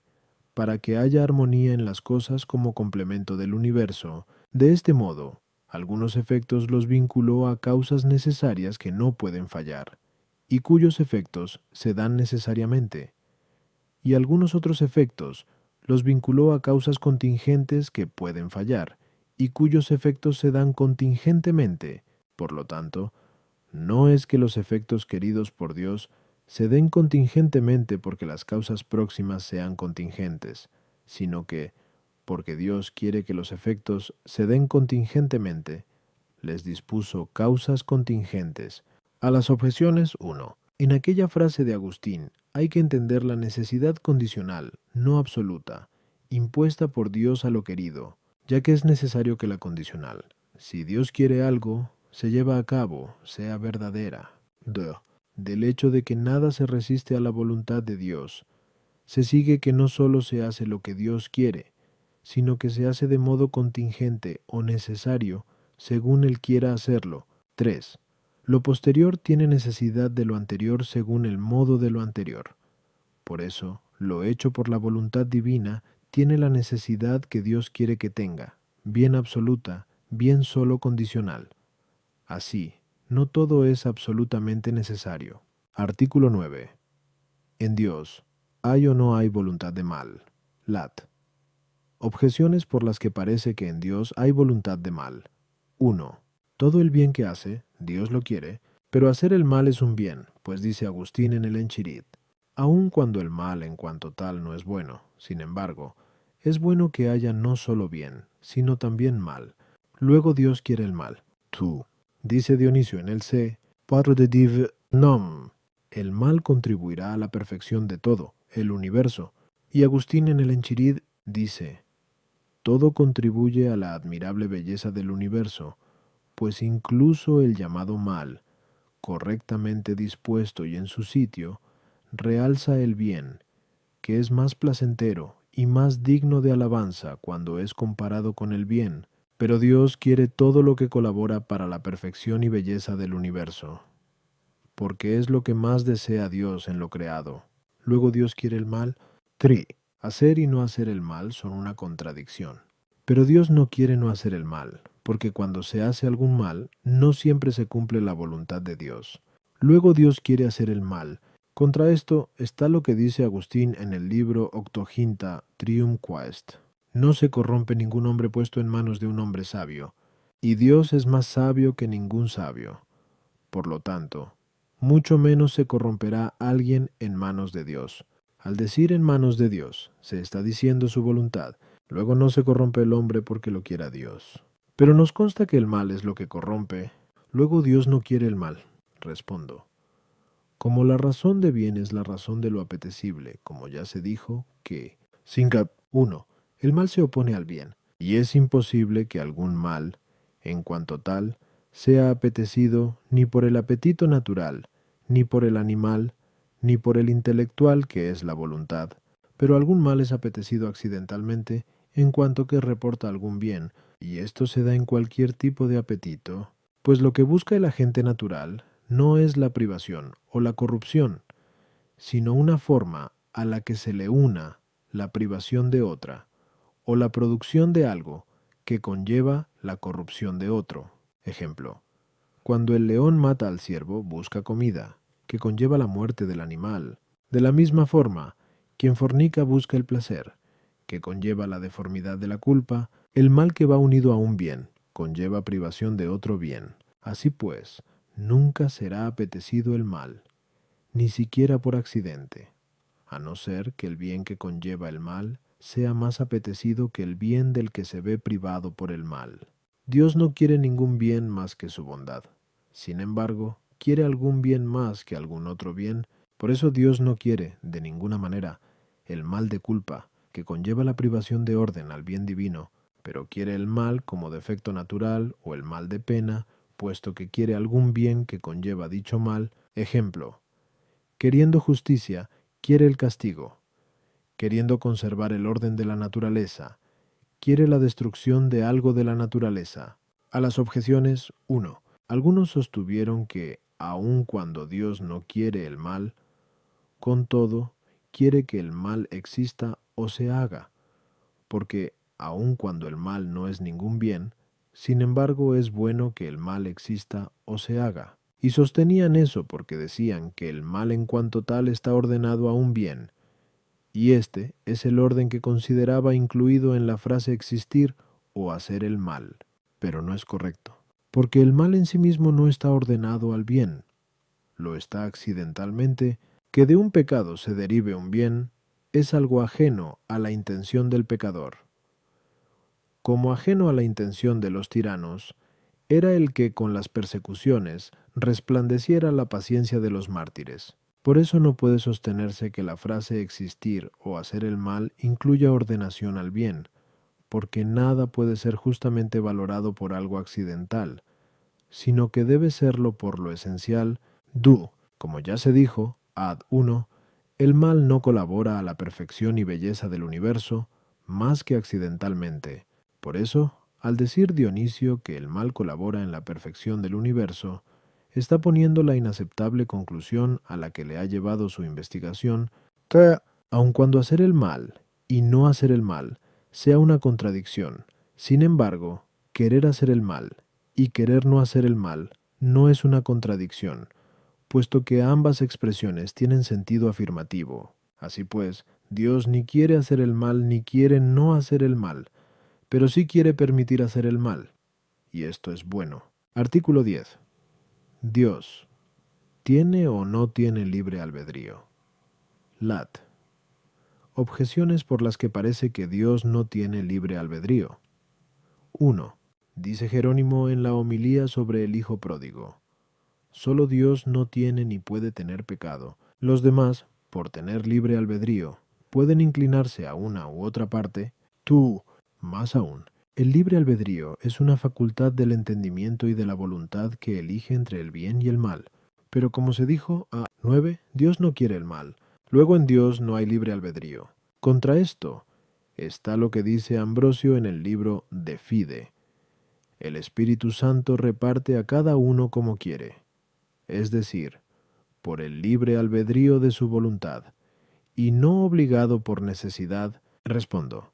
A: para que haya armonía en las cosas como complemento del universo. De este modo, algunos efectos los vinculó a causas necesarias que no pueden fallar, y cuyos efectos se dan necesariamente, y algunos otros efectos los vinculó a causas contingentes que pueden fallar, y cuyos efectos se dan contingentemente. Por lo tanto, no es que los efectos queridos por Dios se den contingentemente porque las causas próximas sean contingentes, sino que, porque Dios quiere que los efectos se den contingentemente, les dispuso causas contingentes. A las objeciones 1. En aquella frase de Agustín hay que entender la necesidad condicional, no absoluta, impuesta por Dios a lo querido, ya que es necesario que la condicional, si Dios quiere algo, se lleva a cabo, sea verdadera. 2. Del hecho de que nada se resiste a la voluntad de Dios, se sigue que no sólo se hace lo que Dios quiere, sino que se hace de modo contingente o necesario según Él quiera hacerlo. 3. Lo posterior tiene necesidad de lo anterior según el modo de lo anterior. Por eso, lo hecho por la voluntad divina tiene la necesidad que Dios quiere que tenga, bien absoluta, bien solo condicional. Así, no todo es absolutamente necesario. Artículo 9. En Dios, ¿hay o no hay voluntad de mal? Lat. Objeciones por las que parece que en Dios hay voluntad de mal. 1. Todo el bien que hace, Dios lo quiere, pero hacer el mal es un bien, pues dice Agustín en el Enchirid, aun cuando el mal en cuanto tal no es bueno, sin embargo, es bueno que haya no solo bien, sino también mal. Luego Dios quiere el mal. Tú, dice Dionisio en el C, Padre de Div Nom, el mal contribuirá a la perfección de todo, el universo. Y Agustín en el Enchirid dice, todo contribuye a la admirable belleza del universo, pues incluso el llamado mal, correctamente dispuesto y en su sitio, realza el bien, que es más placentero y más digno de alabanza cuando es comparado con el bien, pero Dios quiere todo lo que colabora para la perfección y belleza del universo. porque es lo que más desea Dios en lo creado. Luego Dios quiere el mal. 3. Hacer y no hacer el mal son una contradicción. Pero Dios no quiere no hacer el mal, porque cuando se hace algún mal, no siempre se cumple la voluntad de Dios. Luego Dios quiere hacer el mal. Contra esto está lo que dice Agustín en el libro Octoginta Trium Quaest. No se corrompe ningún hombre puesto en manos de un hombre sabio, y Dios es más sabio que ningún sabio. Por lo tanto, mucho menos se corromperá alguien en manos de Dios. Al decir en manos de Dios, se está diciendo su voluntad. Luego no se corrompe el hombre porque lo quiera Dios. Pero nos consta que el mal es lo que corrompe. Luego Dios no quiere el mal. Respondo. Como la razón de bien es la razón de lo apetecible, como ya se dijo, que 1. El mal se opone al bien, y es imposible que algún mal, en cuanto tal, sea apetecido ni por el apetito natural, ni por el animal, ni por el intelectual que es la voluntad, pero algún mal es apetecido accidentalmente en cuanto que reporta algún bien, y esto se da en cualquier tipo de apetito, pues lo que busca el agente natural no es la privación o la corrupción, sino una forma a la que se le una la privación de otra, o la producción de algo que conlleva la corrupción de otro. Ejemplo, cuando el león mata al ciervo, busca comida, que conlleva la muerte del animal. De la misma forma, quien fornica busca el placer, que conlleva la deformidad de la culpa. El mal que va unido a un bien, conlleva privación de otro bien. Así pues, nunca será apetecido el mal, ni siquiera por accidente, a no ser que el bien que conlleva el mal sea más apetecido que el bien del que se ve privado por el mal. Dios no quiere ningún bien más que su bondad. Sin embargo, quiere algún bien más que algún otro bien. Por eso Dios no quiere, de ninguna manera, el mal de culpa, que conlleva la privación de orden al bien divino, pero quiere el mal como defecto natural o el mal de pena, puesto que quiere algún bien que conlleva dicho mal. Ejemplo, queriendo justicia, quiere el castigo. Queriendo conservar el orden de la naturaleza, quiere la destrucción de algo de la naturaleza. A las objeciones 1. Algunos sostuvieron que, aun cuando Dios no quiere el mal, con todo, quiere que el mal exista o se haga, porque, aun cuando el mal no es ningún bien, sin embargo es bueno que el mal exista o se haga. Y sostenían eso porque decían que el mal en cuanto tal está ordenado a un bien, y este es el orden que consideraba incluido en la frase existir o hacer el mal. Pero no es correcto, porque el mal en sí mismo no está ordenado al bien, lo está accidentalmente. Que de un pecado se derive un bien es algo ajeno a la intención del pecador. Como ajeno a la intención de los tiranos, era el que con las persecuciones resplandeciera la paciencia de los mártires. Por eso no puede sostenerse que la frase existir o hacer el mal incluya ordenación al bien, porque nada puede ser justamente valorado por algo accidental, sino que debe serlo por lo esencial. Como ya se dijo, ad 1, el mal no colabora a la perfección y belleza del universo más que accidentalmente. Por eso, al decir Dionisio que el mal colabora en la perfección del universo, está poniendo la inaceptable conclusión a la que le ha llevado su investigación, que, aun cuando hacer el mal y no hacer el mal sea una contradicción, sin embargo, querer hacer el mal y querer no hacer el mal no es una contradicción, puesto que ambas expresiones tienen sentido afirmativo. Así pues, Dios ni quiere hacer el mal ni quiere no hacer el mal, pero sí quiere permitir hacer el mal, y esto es bueno. Artículo 10. Dios, ¿tiene o no tiene libre albedrío? Lat. Objeciones por las que parece que Dios no tiene libre albedrío. 1. Dice Jerónimo en la homilía sobre el Hijo Pródigo: solo Dios no tiene ni puede tener pecado. Los demás, por tener libre albedrío, pueden inclinarse a una u otra parte. Más aún, el libre albedrío es una facultad del entendimiento y de la voluntad que elige entre el bien y el mal. Pero como se dijo a 9, Dios no quiere el mal. Luego en Dios no hay libre albedrío. Contra esto está lo que dice Ambrosio en el libro De Fide: el Espíritu Santo reparte a cada uno como quiere. Es decir, por el libre albedrío de su voluntad, y no obligado por necesidad. Respondo.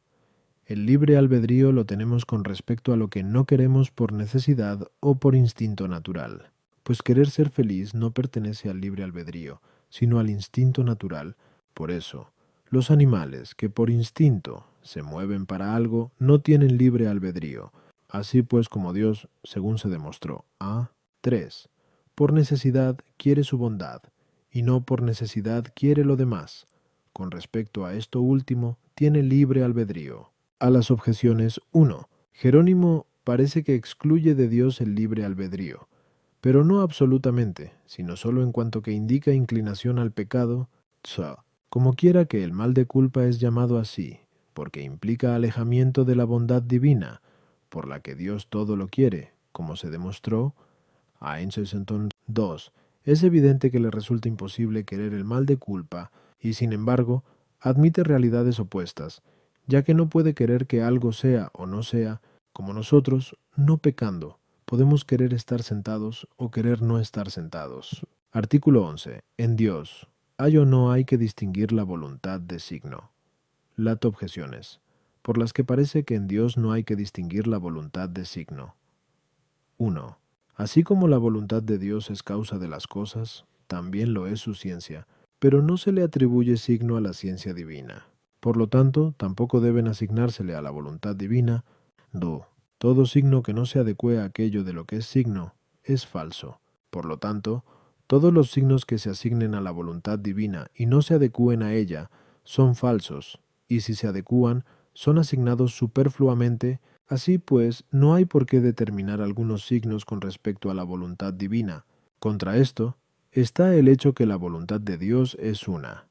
A: El libre albedrío lo tenemos con respecto a lo que no queremos por necesidad o por instinto natural, pues querer ser feliz no pertenece al libre albedrío, sino al instinto natural. Por eso, los animales que por instinto se mueven para algo no tienen libre albedrío. Así pues como Dios, según se demostró, a 3. Por necesidad quiere su bondad, y no por necesidad quiere lo demás. Con respecto a esto último, tiene libre albedrío. A las objeciones 1. Jerónimo parece que excluye de Dios el libre albedrío, pero no absolutamente, sino solo en cuanto que indica inclinación al pecado. Como quiera que el mal de culpa es llamado así, porque implica alejamiento de la bondad divina, por la que Dios todo lo quiere, como se demostró. A 2. Es evidente que le resulta imposible querer el mal de culpa, y sin embargo, admite realidades opuestas, ya que no puede querer que algo sea o no sea, como nosotros, no pecando, podemos querer estar sentados o querer no estar sentados. Artículo 11. En Dios, ¿hay o no hay que distinguir la voluntad de signo? Lat objeciones, por las que parece que en Dios no hay que distinguir la voluntad de signo. 1. Así como la voluntad de Dios es causa de las cosas, también lo es su ciencia, pero no se le atribuye signo a la ciencia divina. Por lo tanto, tampoco deben asignársele a la voluntad divina. 2. Todo signo que no se adecue a aquello de lo que es signo es falso. Por lo tanto, todos los signos que se asignen a la voluntad divina y no se adecúen a ella son falsos, y si se adecúan, son asignados superfluamente. Así pues, no hay por qué determinar algunos signos con respecto a la voluntad divina. Contra esto, está el hecho que la voluntad de Dios es una,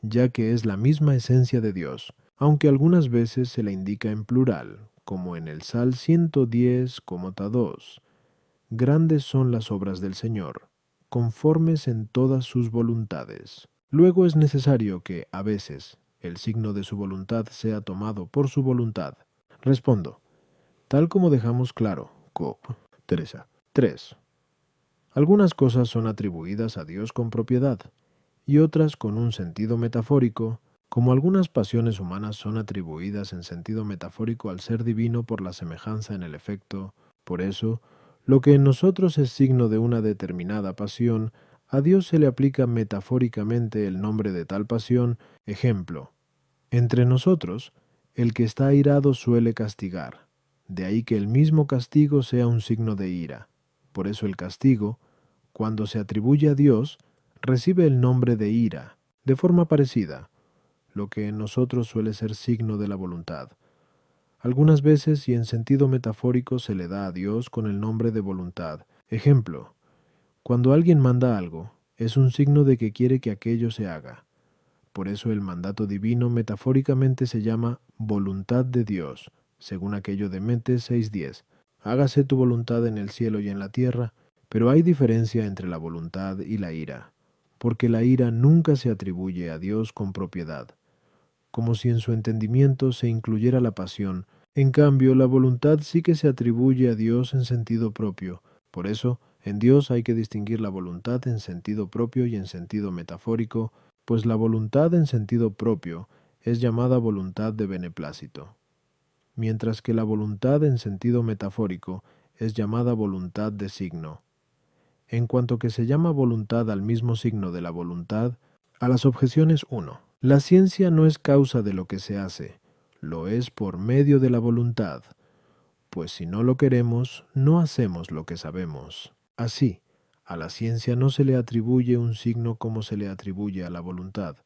A: ya que es la misma esencia de Dios, aunque algunas veces se la indica en plural, como en el Sal 110,2. Grandes son las obras del Señor, conformes en todas sus voluntades. Luego es necesario que, a veces, el signo de su voluntad sea tomado por su voluntad. Respondo. Tal como dejamos claro, Teresa. 3. Algunas cosas son atribuidas a Dios con propiedad, y otras con un sentido metafórico, como algunas pasiones humanas son atribuidas en sentido metafórico al ser divino por la semejanza en el efecto. Por eso, lo que en nosotros es signo de una determinada pasión, a Dios se le aplica metafóricamente el nombre de tal pasión. Ejemplo, entre nosotros, el que está airado suele castigar. De ahí que el mismo castigo sea un signo de ira. Por eso el castigo, cuando se atribuye a Dios, recibe el nombre de ira. De forma parecida, lo que en nosotros suele ser signo de la voluntad. Algunas veces y en sentido metafórico se le da a Dios con el nombre de voluntad. Ejemplo, cuando alguien manda algo, es un signo de que quiere que aquello se haga. Por eso el mandato divino metafóricamente se llama voluntad de Dios, según aquello de Mentes 6:10. Hágase tu voluntad en el cielo y en la tierra, pero hay diferencia entre la voluntad y la ira, porque la ira nunca se atribuye a Dios con propiedad, como si en su entendimiento se incluyera la pasión. En cambio, la voluntad sí que se atribuye a Dios en sentido propio. Por eso, en Dios hay que distinguir la voluntad en sentido propio y en sentido metafórico, pues la voluntad en sentido propio es llamada voluntad de beneplácito, mientras que la voluntad en sentido metafórico es llamada voluntad de signo. En cuanto que se llama voluntad al mismo signo de la voluntad, a las objeciones 1. La ciencia no es causa de lo que se hace, lo es por medio de la voluntad, pues si no lo queremos, no hacemos lo que sabemos. Así, a la ciencia no se le atribuye un signo como se le atribuye a la voluntad.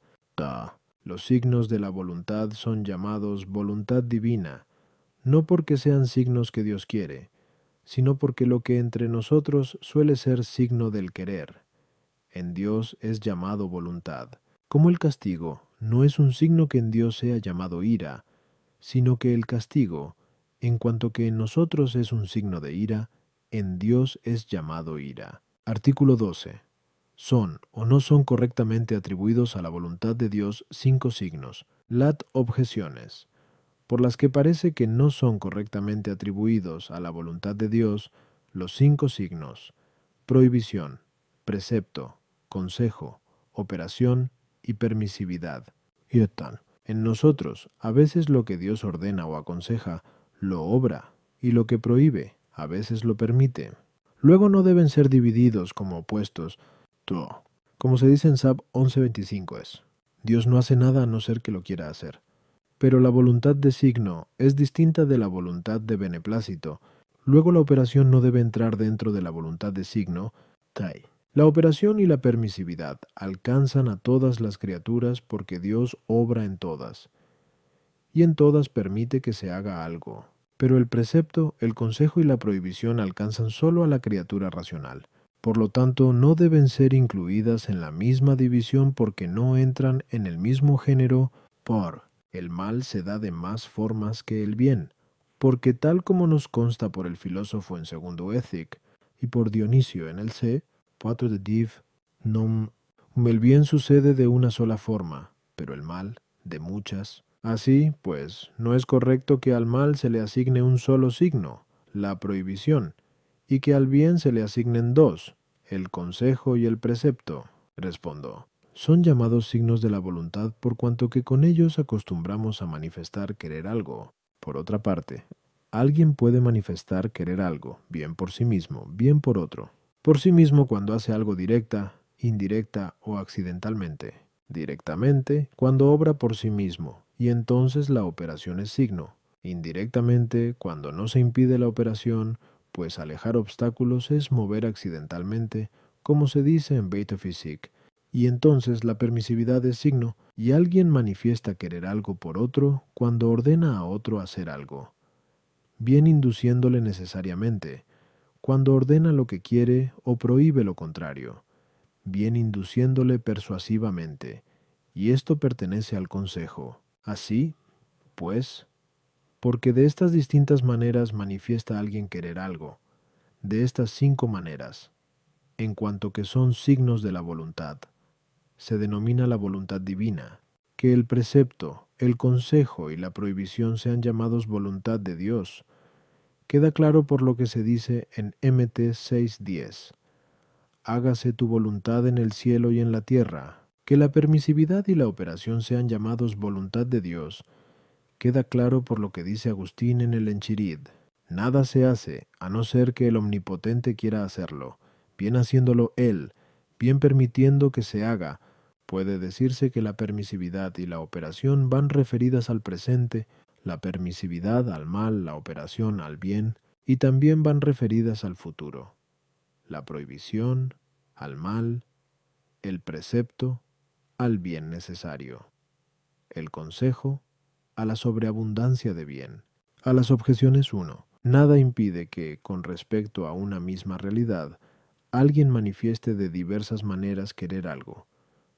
A: Los signos de la voluntad son llamados voluntad divina, no porque sean signos que Dios quiere, sino porque lo que entre nosotros suele ser signo del querer, en Dios es llamado voluntad. Como el castigo no es un signo que en Dios sea llamado ira, sino que el castigo, en cuanto que en nosotros es un signo de ira, en Dios es llamado ira. Artículo 12. Son o no son correctamente atribuidos a la voluntad de Dios 5 signos. Lat objeciones, por las que parece que no son correctamente atribuidos a la voluntad de Dios los 5 signos: prohibición, precepto, consejo, operación y permisividad. Yotan. En nosotros, a veces lo que Dios ordena o aconseja, lo obra, y lo que prohíbe, a veces lo permite. Luego no deben ser divididos como opuestos. To. Como se dice en Sab 11:25 es, Dios no hace nada a no ser que lo quiera hacer. Pero la voluntad de signo es distinta de la voluntad de beneplácito. Luego la operación no debe entrar dentro de la voluntad de signo, Tai. La operación y la permisividad alcanzan a todas las criaturas porque Dios obra en todas, y en todas permite que se haga algo. Pero el precepto, el consejo y la prohibición alcanzan solo a la criatura racional. Por lo tanto, no deben ser incluidas en la misma división porque no entran en el mismo género. El mal se da de más formas que el bien, porque tal como nos consta por el filósofo en segundo Ethic y por Dionisio en el C, de div, nom, el bien sucede de una sola forma, pero el mal de muchas. Así, pues, no es correcto que al mal se le asigne un solo signo, la prohibición, y que al bien se le asignen dos, el consejo y el precepto. Respondo. Son llamados signos de la voluntad por cuanto que con ellos acostumbramos a manifestar querer algo. Por otra parte, alguien puede manifestar querer algo, bien por sí mismo, bien por otro. Por sí mismo cuando hace algo directa, indirecta o accidentalmente. Directamente cuando obra por sí mismo, y entonces la operación es signo. Indirectamente cuando no se impide la operación, pues alejar obstáculos es mover accidentalmente, como se dice en Beta Physique. Y entonces la permisividad es signo, y alguien manifiesta querer algo por otro cuando ordena a otro hacer algo, bien induciéndole necesariamente, cuando ordena lo que quiere o prohíbe lo contrario, bien induciéndole persuasivamente, y esto pertenece al consejo. Así, pues, porque de estas distintas maneras manifiesta alguien querer algo, de estas 5 maneras, en cuanto que son signos de la voluntad, se denomina la voluntad divina. Que el precepto, el consejo y la prohibición sean llamados voluntad de Dios, queda claro por lo que se dice en Mt 6:10. Hágase tu voluntad en el cielo y en la tierra. Que la permisividad y la operación sean llamados voluntad de Dios, queda claro por lo que dice Agustín en el Enchirid. Nada se hace, a no ser que el Omnipotente quiera hacerlo, bien haciéndolo Él, bien permitiendo que se haga. Puede decirse que la permisividad y la operación van referidas al presente, la permisividad al mal, la operación al bien, y también van referidas al futuro. La prohibición al mal, el precepto al bien necesario, el consejo a la sobreabundancia de bien. A las objeciones 1. Nada impide que, con respecto a una misma realidad, alguien manifieste de diversas maneras querer algo.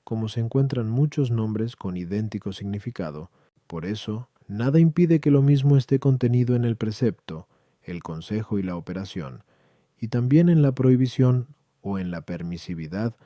A: Como se encuentran muchos nombres con idéntico significado, por eso, nada impide que lo mismo esté contenido en el precepto, el consejo y la operación, y también en la prohibición o en la permisividad,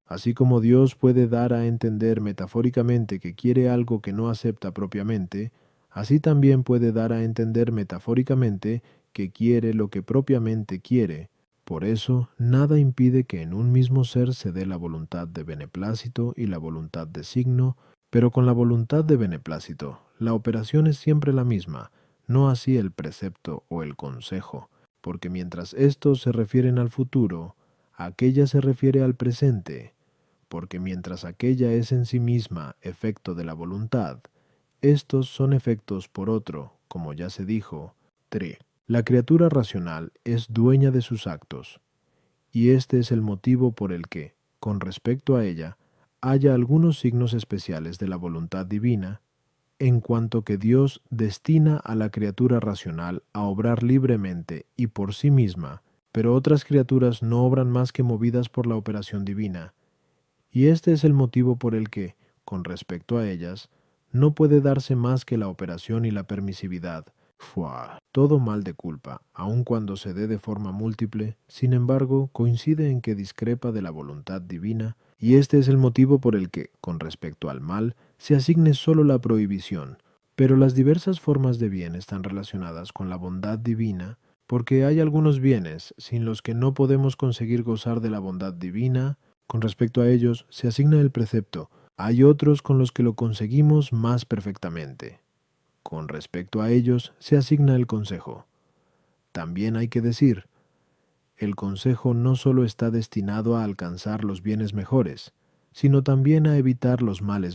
A: Así como Dios puede dar a entender metafóricamente que quiere algo que no acepta propiamente, así también puede dar a entender metafóricamente que quiere lo que propiamente quiere. Por eso, nada impide que en un mismo ser se dé la voluntad de beneplácito y la voluntad de signo, pero con la voluntad de beneplácito, la operación es siempre la misma, no así el precepto o el consejo, porque mientras estos se refieren al futuro, aquella se refiere al presente, porque mientras aquella es en sí misma efecto de la voluntad, estos son efectos por otro, como ya se dijo. 3. La criatura racional es dueña de sus actos, y este es el motivo por el que, con respecto a ella, haya algunos signos especiales de la voluntad divina, en cuanto que Dios destina a la criatura racional a obrar libremente y por sí misma, pero otras criaturas no obran más que movidas por la operación divina, y este es el motivo por el que, con respecto a ellas, no puede darse más que la operación y la permisividad. Todo mal de culpa, aun cuando se dé de forma múltiple, sin embargo, coincide en que discrepa de la voluntad divina, y este es el motivo por el que, con respecto al mal, se asigne solo la prohibición. Pero las diversas formas de bien están relacionadas con la bondad divina, porque hay algunos bienes sin los que no podemos conseguir gozar de la bondad divina, Con respecto a ellos se asigna el precepto. Hay otros con los que lo conseguimos más perfectamente. Con respecto a ellos se asigna el consejo. También hay que decir, el consejo no solo está destinado a alcanzar los bienes mejores, sino también a evitar los males